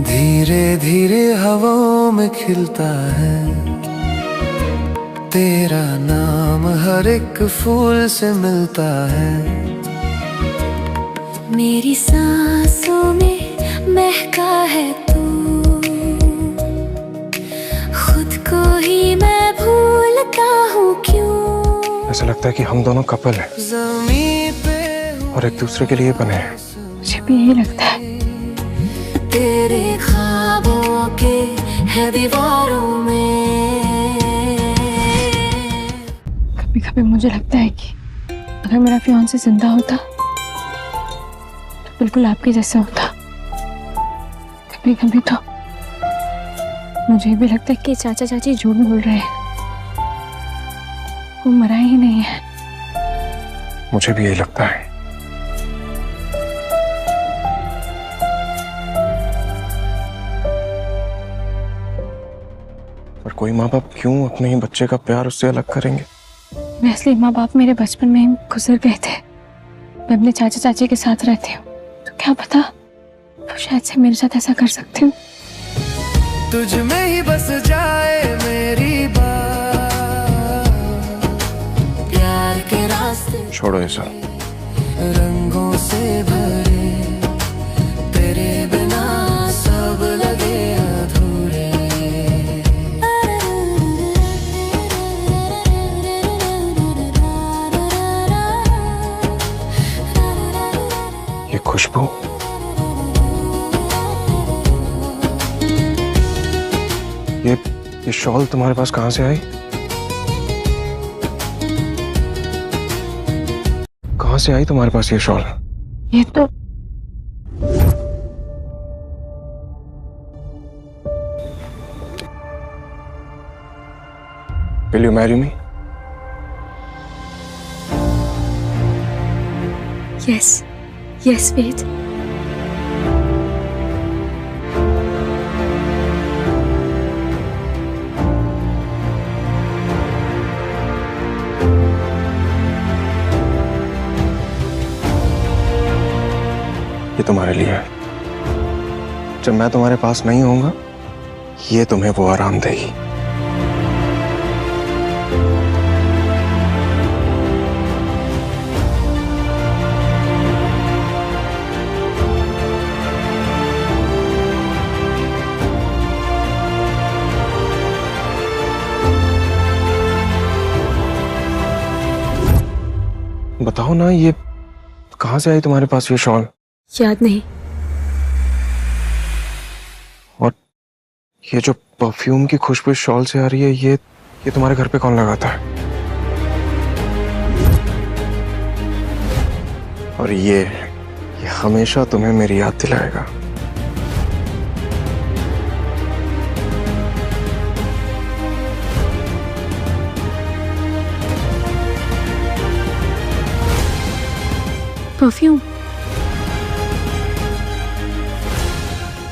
K: धीरे धीरे हवाओं में खिलता है तेरा नाम, हर एक फूल से मिलता है।
L: मेरी सांसों में महका है तू, खुद को ही मैं भूलता हूँ क्यों।
D: ऐसा लगता है कि हम दोनों कपल हैं और एक दूसरे के लिए बने हैं।
A: मुझे भी यही लगता है।
L: तेरे ख्वाबों के है दीवारों में।
A: कभी कभी मुझे लगता है कि अगर मेरा फियांसे जिंदा होता तो बिल्कुल आपके जैसा होता। कभी कभी तो मुझे भी लगता है कि चाचा चाची झूठ बोल रहे हैं, वो मरा ही नहीं है।
D: मुझे भी यही लगता है। पर कोई माँ बाप क्यों अपने ही बच्चे का प्यार उससे अलग करेंगे?
A: वैसे माँ बाप मेरे बचपन में ही गुजर गए थे। मैं अपने चाचा चाची के साथ रहती हूँ, तो क्या पता वो शायद से मेरे साथ ऐसा कर सकती हूँ।
K: तुझ में ही बस जाए मेरी बात, प्यार के रास्ते
D: छोड़ो ये सब।
K: रंगों से भरे, तेरे बिना सब लगे अधूरे।
D: ये खुशबू, ये शॉल तुम्हारे पास कहाँ से आई? कहाँ से आई तुम्हारे पास ये शॉल?
A: ये तो
D: Will you marry me?
A: Yes. Yes, Ved.
D: ये तुम्हारे लिए है। जब मैं तुम्हारे पास नहीं होऊंगा, ये तुम्हें वो आराम देगी। बताओ ना, ये कहाँ से आई तुम्हारे पास ये शॉल?
A: याद नहीं।
D: और ये जो परफ्यूम की खुशबू शॉल से आ रही है, ये तुम्हारे घर पे कौन लगाता है? और ये हमेशा तुम्हें मेरी याद दिलाएगा।
A: परफ्यूम?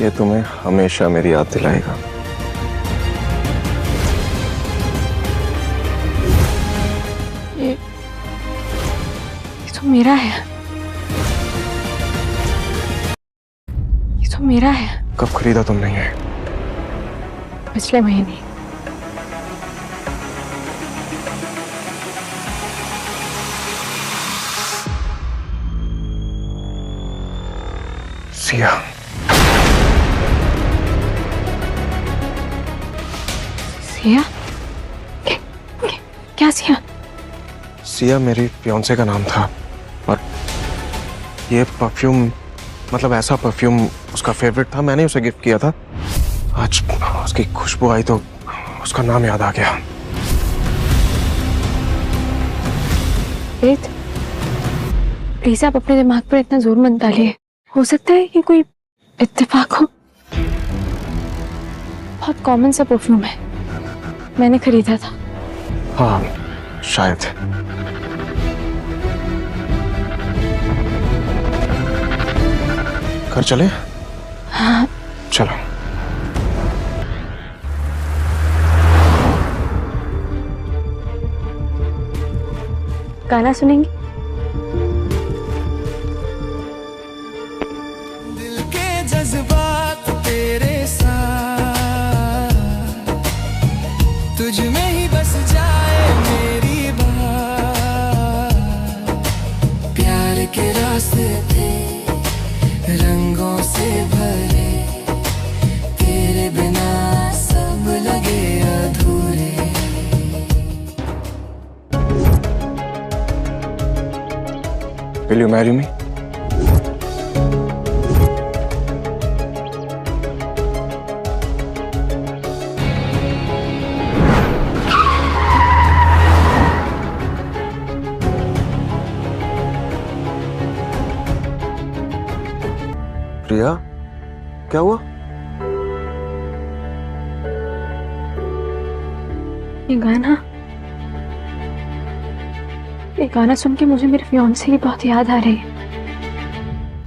D: ये तुम्हें हमेशा मेरी याद दिलाएगा।
A: ये तो मेरा है। ये तो मेरा है।
D: कब खरीदा तुमने ये?
A: पिछले महीने।
D: सिया।
A: सिया? क्या सिया?
D: सिया मेरी फियांसे का नाम था, और ये परफ्यूम, मतलब ऐसा परफ्यूम उसका फेवरेट था, मैंने उसे गिफ्ट किया था। आज उसकी खुशबू आई तो उसका नाम याद आ गया।
A: वेद, प्लीज आप अपने दिमाग पर इतना जोर मत डालिए। हो सकता है कि कोई इत्तेफाक हो। बहुत कॉमन सा परफ्यूम है, मैंने खरीदा था।
D: हाँ, शायद। घर चले?
A: हाँ
D: चलो।
A: गाना सुनेंगे?
K: जज्बात तेरे साथ, तुझ में ही बस जाए मेरी बात। प्यार के रास्ते थे रंगों से भरे, तेरे बिना सब लगे अधूरे।
D: Will you marry me? प्रिया, क्या हुआ?
A: ये गाना सुन के मुझे मेरे फियांसे की बहुत याद आ रही है।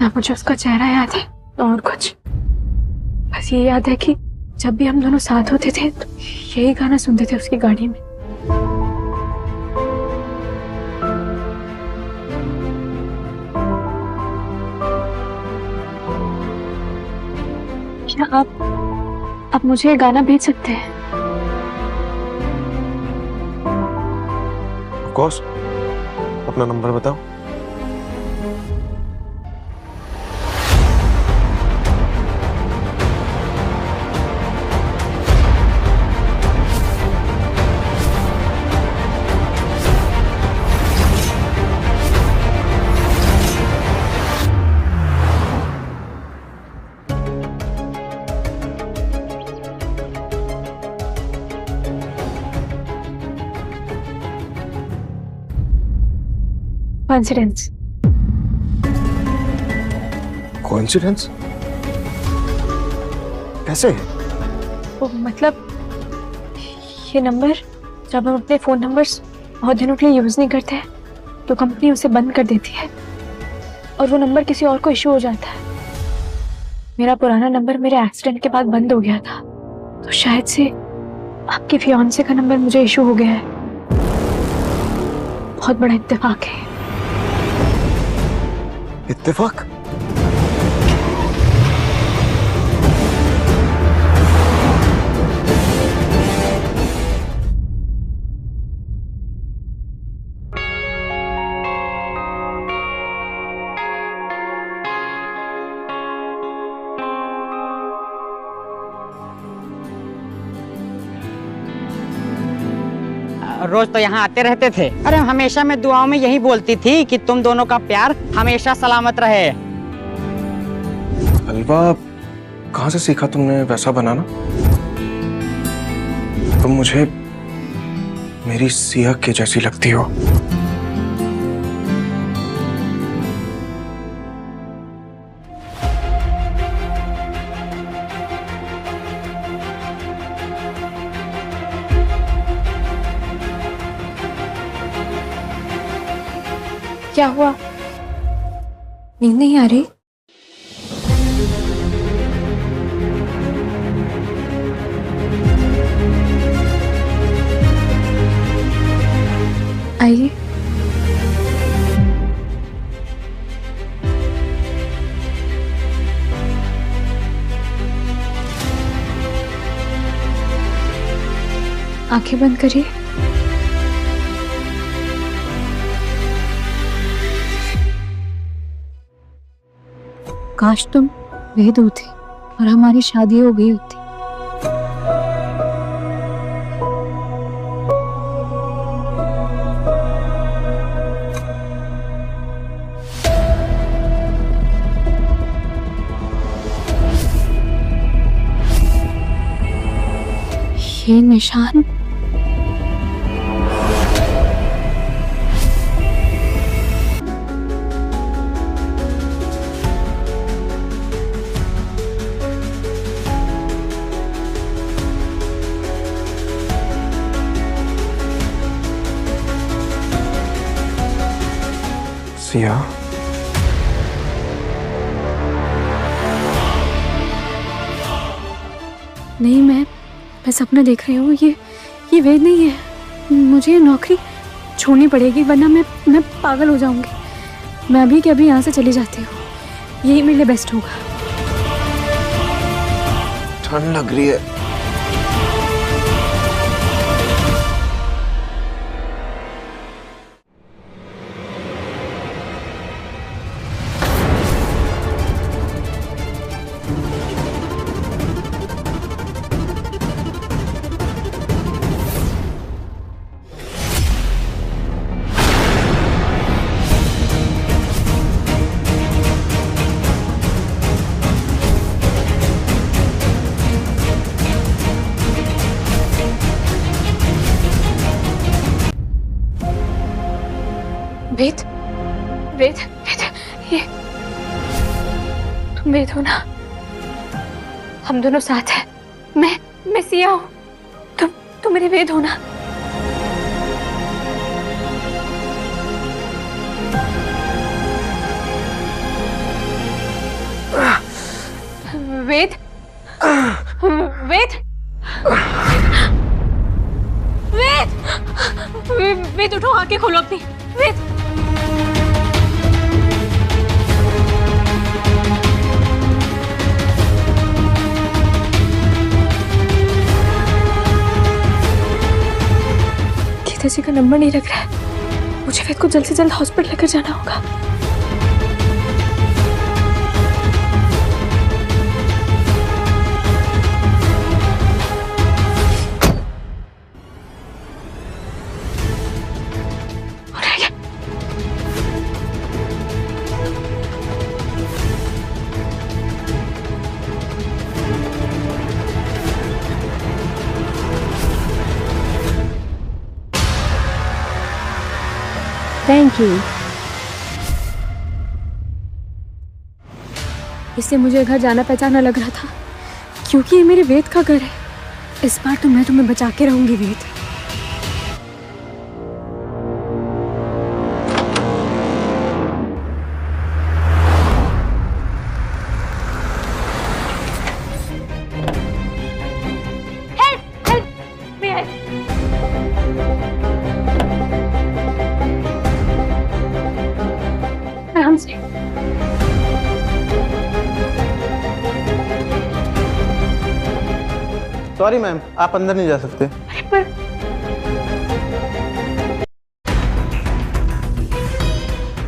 A: ना मुझे उसका चेहरा याद है, ना और कुछ। बस ये याद है कि जब भी हम दोनों साथ होते थे तो यही गाना सुनते थे उसकी गाड़ी में। क्या आप मुझे ये गाना भेज सकते हैं?
D: Of course. अपना नंबर बताओ।
A: कोइंसिडेंस।
D: कोइंसिडेंस? कैसे?
A: वो मतलब ये नंबर जब हम अपने फ़ोन नंबर्स बहुत दिनों के लिए यूज़ नहीं करते हैं तो कंपनी उसे बंद कर देती है और वो नंबर किसी और को इशू हो जाता है। मेरा पुराना नंबर मेरे एक्सीडेंट के बाद बंद हो गया था, तो शायद से आपके फियांसे का नंबर मुझे इशू हो गया है। बहुत बड़ा इत्तेफाक है।
D: इत्तेफाक?
M: रोज तो यहाँ आते रहते थे। अरे हमेशा मैं दुआओं में यही बोलती थी कि तुम दोनों का प्यार हमेशा सलामत रहे।
D: हलवा कहाँ से सीखा तुमने वैसा बनाना? तुम मुझे मेरी सिया के जैसी लगती हो।
A: क्या हुआ? नींद नहीं आ रही? आइए। आंखें बंद करिए।
N: काश तुम वेद होते और हमारी शादी हो गई होती। ये निशान
D: सिया,
A: नहीं, मैं सपना देख रही हूँ। ये वेद नहीं है। मुझे ये नौकरी छोड़नी पड़ेगी वरना मैं पागल हो जाऊंगी। मैं अभी के अभी यहाँ से चली जाती हूँ, यही मेरे लिए बेस्ट होगा।
D: ठंड लग रही है।
A: वेद, वेद, वेद, ये तुम वेद हो ना? हम दोनों साथ हैं। मैं सिया हूँ, तुम मेरे वेद हो ना? वेद, वेद, वेद, वेद उठो, आंखें खोलो अपनी। वेद, गीता जी का नंबर नहीं लग रहा है। मुझे वेद को जल्द से जल्द हॉस्पिटल लेकर जाना होगा।
N: Thank you.
A: इससे मुझे घर जाना पहचाना लग रहा था, क्योंकि ये मेरे वेद का घर है। इस बार तो मैं तुम्हें बचा के रहूंगी वेद।
O: सॉरी मैम, आप अंदर नहीं जा सकते।
A: पर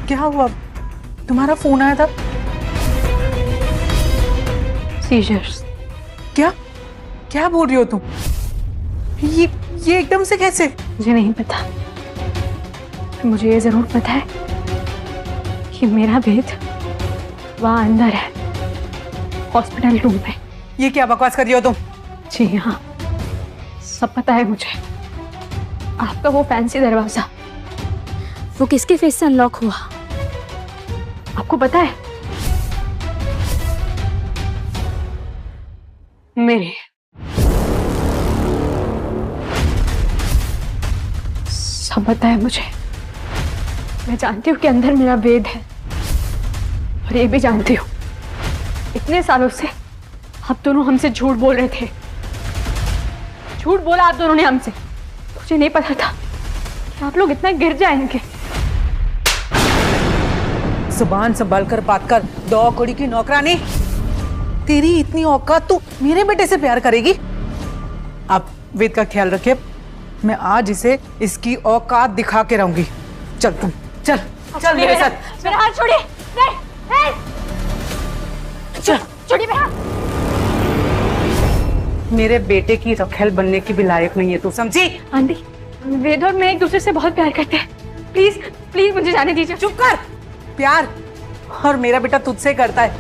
H: क्या हुआ? तुम्हारा फोन आया था?
A: सीजर्स।
H: क्या क्या बोल रही हो तुम? ये एकदम से कैसे?
A: मुझे नहीं पता, मुझे ये जरूर पता है कि मेरा भेद वहां अंदर है, हॉस्पिटल रूम में।
H: ये क्या बकवास कर रही हो तुम?
A: जी हाँ, सब पता है मुझे। आपका वो फैंसी दरवाजा, वो किसके फेस से अनलॉक हुआ आपको पता है? मेरे। सब पता है मुझे। मैं जानती हूँ कि अंदर मेरा वेद है, और ये भी जानती हूँ इतने सालों से आप दोनों हमसे झूठ बोल रहे थे। झूठ बोला आप दोनों ने हमसे। मुझे नहीं पता था कि आप लोग इतना गिर जाएंगे।
H: जुबान संभाल कर बात कर, दो कौड़ी की नौकरानी। तेरी इतनी औकात, तू मेरे बेटे से प्यार करेगी? आप वेद का ख्याल रखिए, मैं आज इसे इसकी औकात दिखा के रहूंगी। चल तुम, चल चल मेरे साथ।
A: मेरा हाथ छोड़िए। नहीं,
H: चल
A: छोड़िए मेरा।
H: मेरे बेटे की रखेल बनने की भी लायक नहीं है तू, समझी?
A: आंटी, वेद और मैं एक दूसरे से बहुत प्यार करते हैं। प्लीज प्लीज मुझे जाने दीजिए।
H: चुप कर। प्यार और मेरा बेटा तुझसे करता है।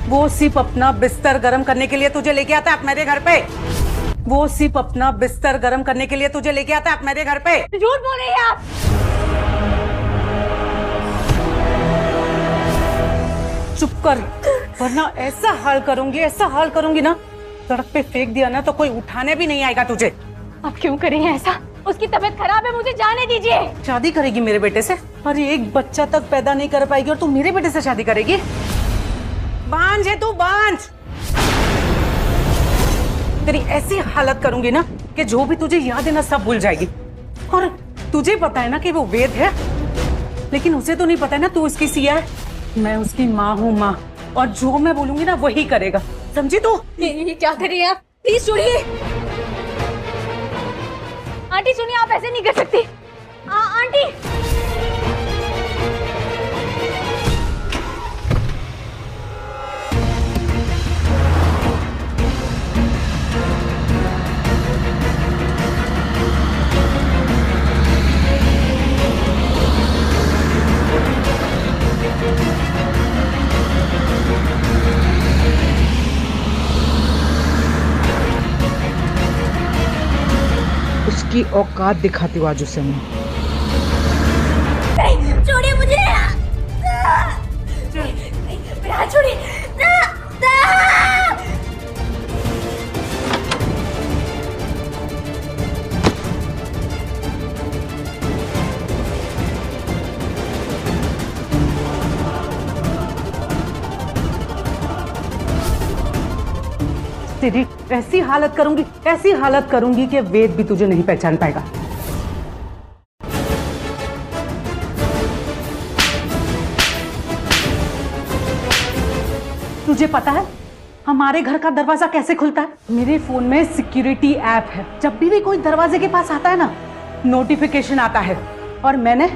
H: वो सिर्फ अपना बिस्तर गर्म करने के लिए तुझे लेके आता है मेरे घर पे। वो सिर्फ अपना बिस्तर गर्म करने के लिए तुझे लेके आता है मेरे घर पे।
A: झूठ बोल रही हैं आप।
H: चुप कर, वरना ऐसा हाल करूंगी ना, सड़क पे फेंक दिया ना तो कोई उठाने भी नहीं आएगा तुझे।
A: आप क्यों करेंगे ऐसा? उसकी तबीयत खराब है, मुझे जाने दीजिए।
H: शादी करेगी मेरे बेटे से? अरे एक बच्चा तक पैदा नहीं कर पाएगी और तू मेरे बेटे से शादी करेगी? बांझ है तू, बांझ। तेरी ऐसी हालत करूंगी ना कि जो भी तुझे याद है ना सब भूल जाएगी। और तुझे पता है ना कि वो वेद है, लेकिन उसे तो नहीं पता है ना तू उसकी सिया है। मैं उसकी माँ हूँ, माँ, और जो मैं बोलूंगी ना वही करेगा, समझी तू?
A: ये क्या कर रही हैं आप? प्लीज सुनिए। आंटी सुनिए, आप ऐसे नहीं कर सकती। आंटी।
J: उसकी औकात दिखाती हूँ आज उसे मैं।
A: छोड़िए मुझे। मेरा छोड़िए।
H: तेरी ऐसी हालत करूंगी कि वेद भी तुझे नहीं पहचान पाएगा। तुझे पता है हमारे घर का दरवाजा कैसे खुलता है? मेरे फोन में सिक्योरिटी ऐप है। जब भी कोई दरवाजे के पास आता है ना, नोटिफिकेशन आता है, और मैंने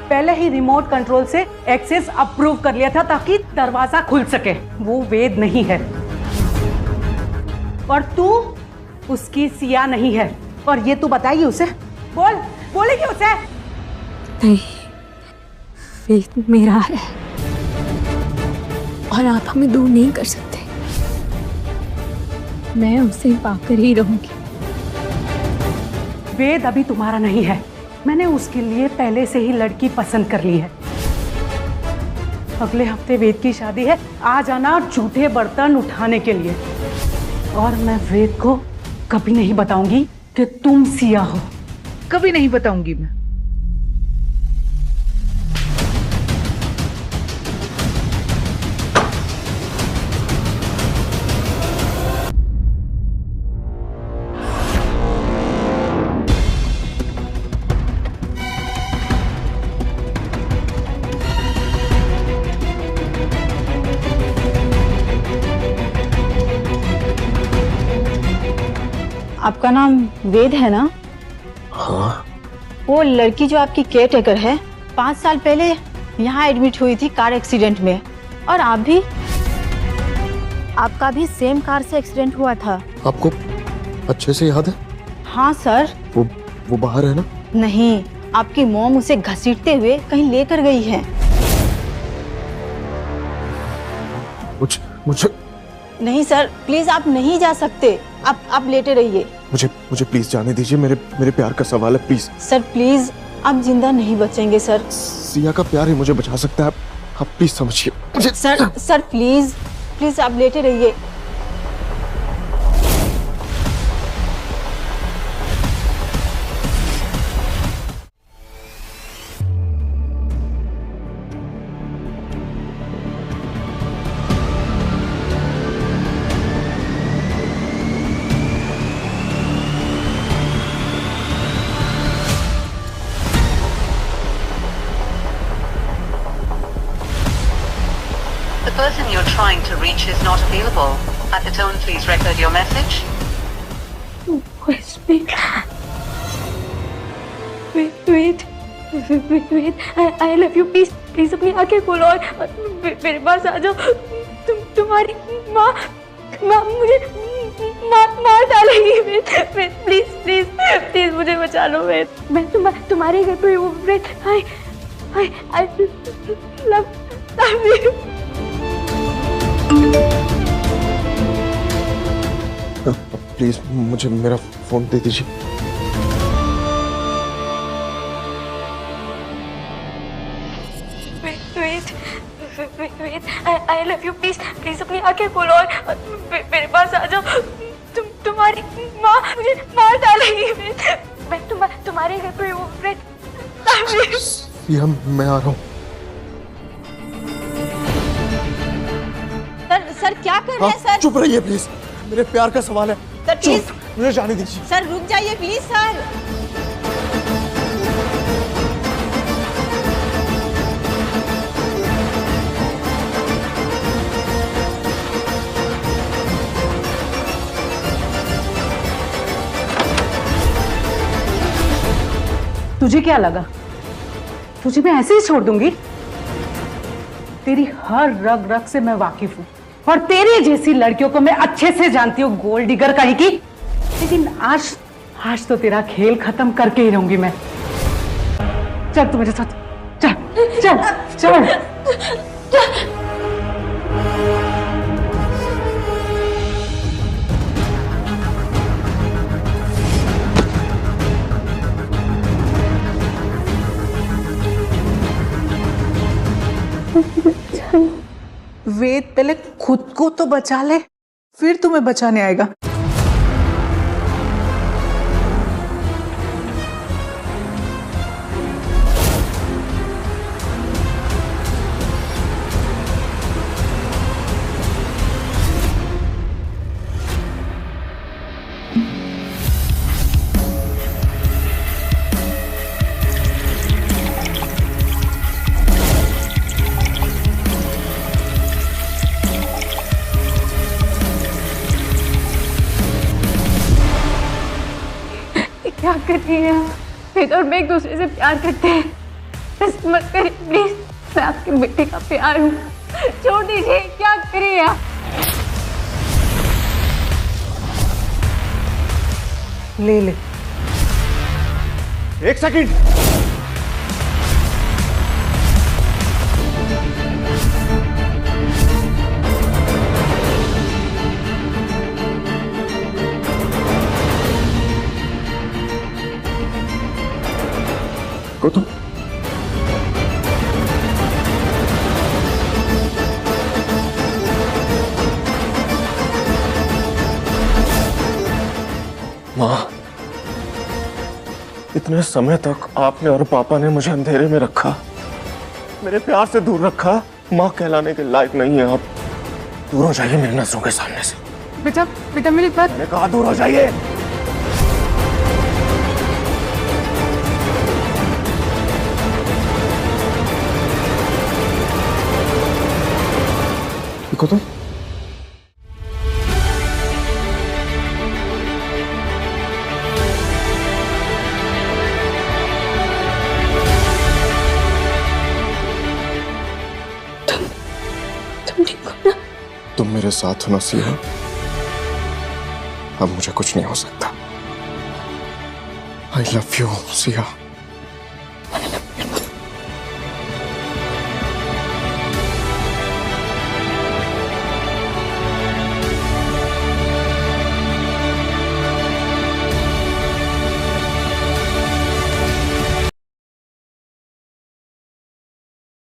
H: पहले ही रिमोट कंट्रोल से एक्सेस अप्रूव कर लिया था ताकि दरवाजा खुल सके। वो वेद नहीं है और तू उसकी सिया नहीं है। और ये तू बताइए उसे, बोलेगी उसे?
A: नहीं, वेद मेरा है और आप हमें दूर नहीं कर सकते। मैं उसे पाकर ही रहूंगी।
H: वेद अभी तुम्हारा नहीं है। मैंने उसके लिए पहले से ही लड़की पसंद कर ली है। अगले हफ्ते वेद की शादी है, आ जाना झूठे बर्तन उठाने के लिए। और मैं वेद को कभी नहीं बताऊंगी कि तुम सिया हो।
J: कभी नहीं बताऊंगी मैं।
P: आपका नाम वेद है ना?
D: हाँ।
P: वो लड़की जो आपकी केयर टेकर है 5 साल पहले यहाँ एडमिट हुई थी कार एक्सीडेंट में, और आप भी, आपका भी सेम कार से एक्सीडेंट हुआ था।
D: आपको अच्छे से याद है?
P: हाँ सर।
D: वो बाहर है ना?
P: नहीं, आपकी मॉम उसे घसीटते हुए कहीं लेकर गई है।
D: मुझे
P: नहीं सर, प्लीज आप नहीं जा सकते। आप लेटे रहिए।
D: मुझे प्लीज जाने दीजिए, मेरे प्यार का सवाल है, प्लीज।
P: सर प्लीज, आप जिंदा नहीं बचेंगे सर।
D: सिया का प्यार ही मुझे बचा सकता है, आप प्लीज समझिए।
P: सर प्लीज आप लेटे रहिए।
Q: The person you're trying to reach is not available. At the tone, please record your message.
A: Wait, I love you. Please अपनी आंखें खोलो और मेरे पास आ जाओ। तुम्हारी माँ मुझे मार डालेगी। वेद, प्लीज मुझे बचा लो वेद। मैं तुम्हारे घर पे हूँ वेद। I love you.
D: प्लीज मुझे मेरा फोन दे दीजिए।
A: Wait, I love you. Please अपनी आंखें खोलो और मेरे पास आ जाओ। तुम्हारी माँ मुझे मार डालेगी। मैं तुम्हारे घर पे हूँ।
D: मैं आ रहा हूँ।
P: सर क्या कर रहे हैं सर?
D: चुप रहिए प्लीज, मेरे प्यार का सवाल है।
P: सर प्लीज,
D: मुझे जाने दीजिए।
P: सर रुक जाइए प्लीज सर।
H: तुझे क्या लगा तुझे मैं ऐसे ही छोड़ दूंगी? तेरी हर रग रग से मैं वाकिफ हूँ, और तेरी जैसी लड़कियों को मैं अच्छे से जानती हूँ, गोल्ड डिगर कहीं की। लेकिन आज तो तेरा खेल खत्म करके ही रहूंगी मैं। चल तू मेरे साथ, चल चल चल। वेद, पहले खुद को तो बचा ले, फिर तुम्हें बचाने आएगा।
A: क्या कर रही है? वेद और मैं एक दूसरे से प्यार करते हैं। बस मत करिए प्लीज। मैं आपके बेटे का प्यार हूँ, छोड़ दीजिए। क्या करिए आप?
H: ले
D: 1 सेकंड। गौतम, माँ, इतने समय तक आपने और पापा ने मुझे अंधेरे में रखा, मेरे प्यार से दूर रखा। माँ कहलाने के लायक नहीं है आप। दूर हो जाइए मेरी नजरों के सामने से।
A: बेटा मेरी बात।
D: मैंने कहा दूर हो जाइए। देखो तो तुम मेरे साथ हो ना सिया, अब मुझे कुछ नहीं हो सकता। I love you Siya.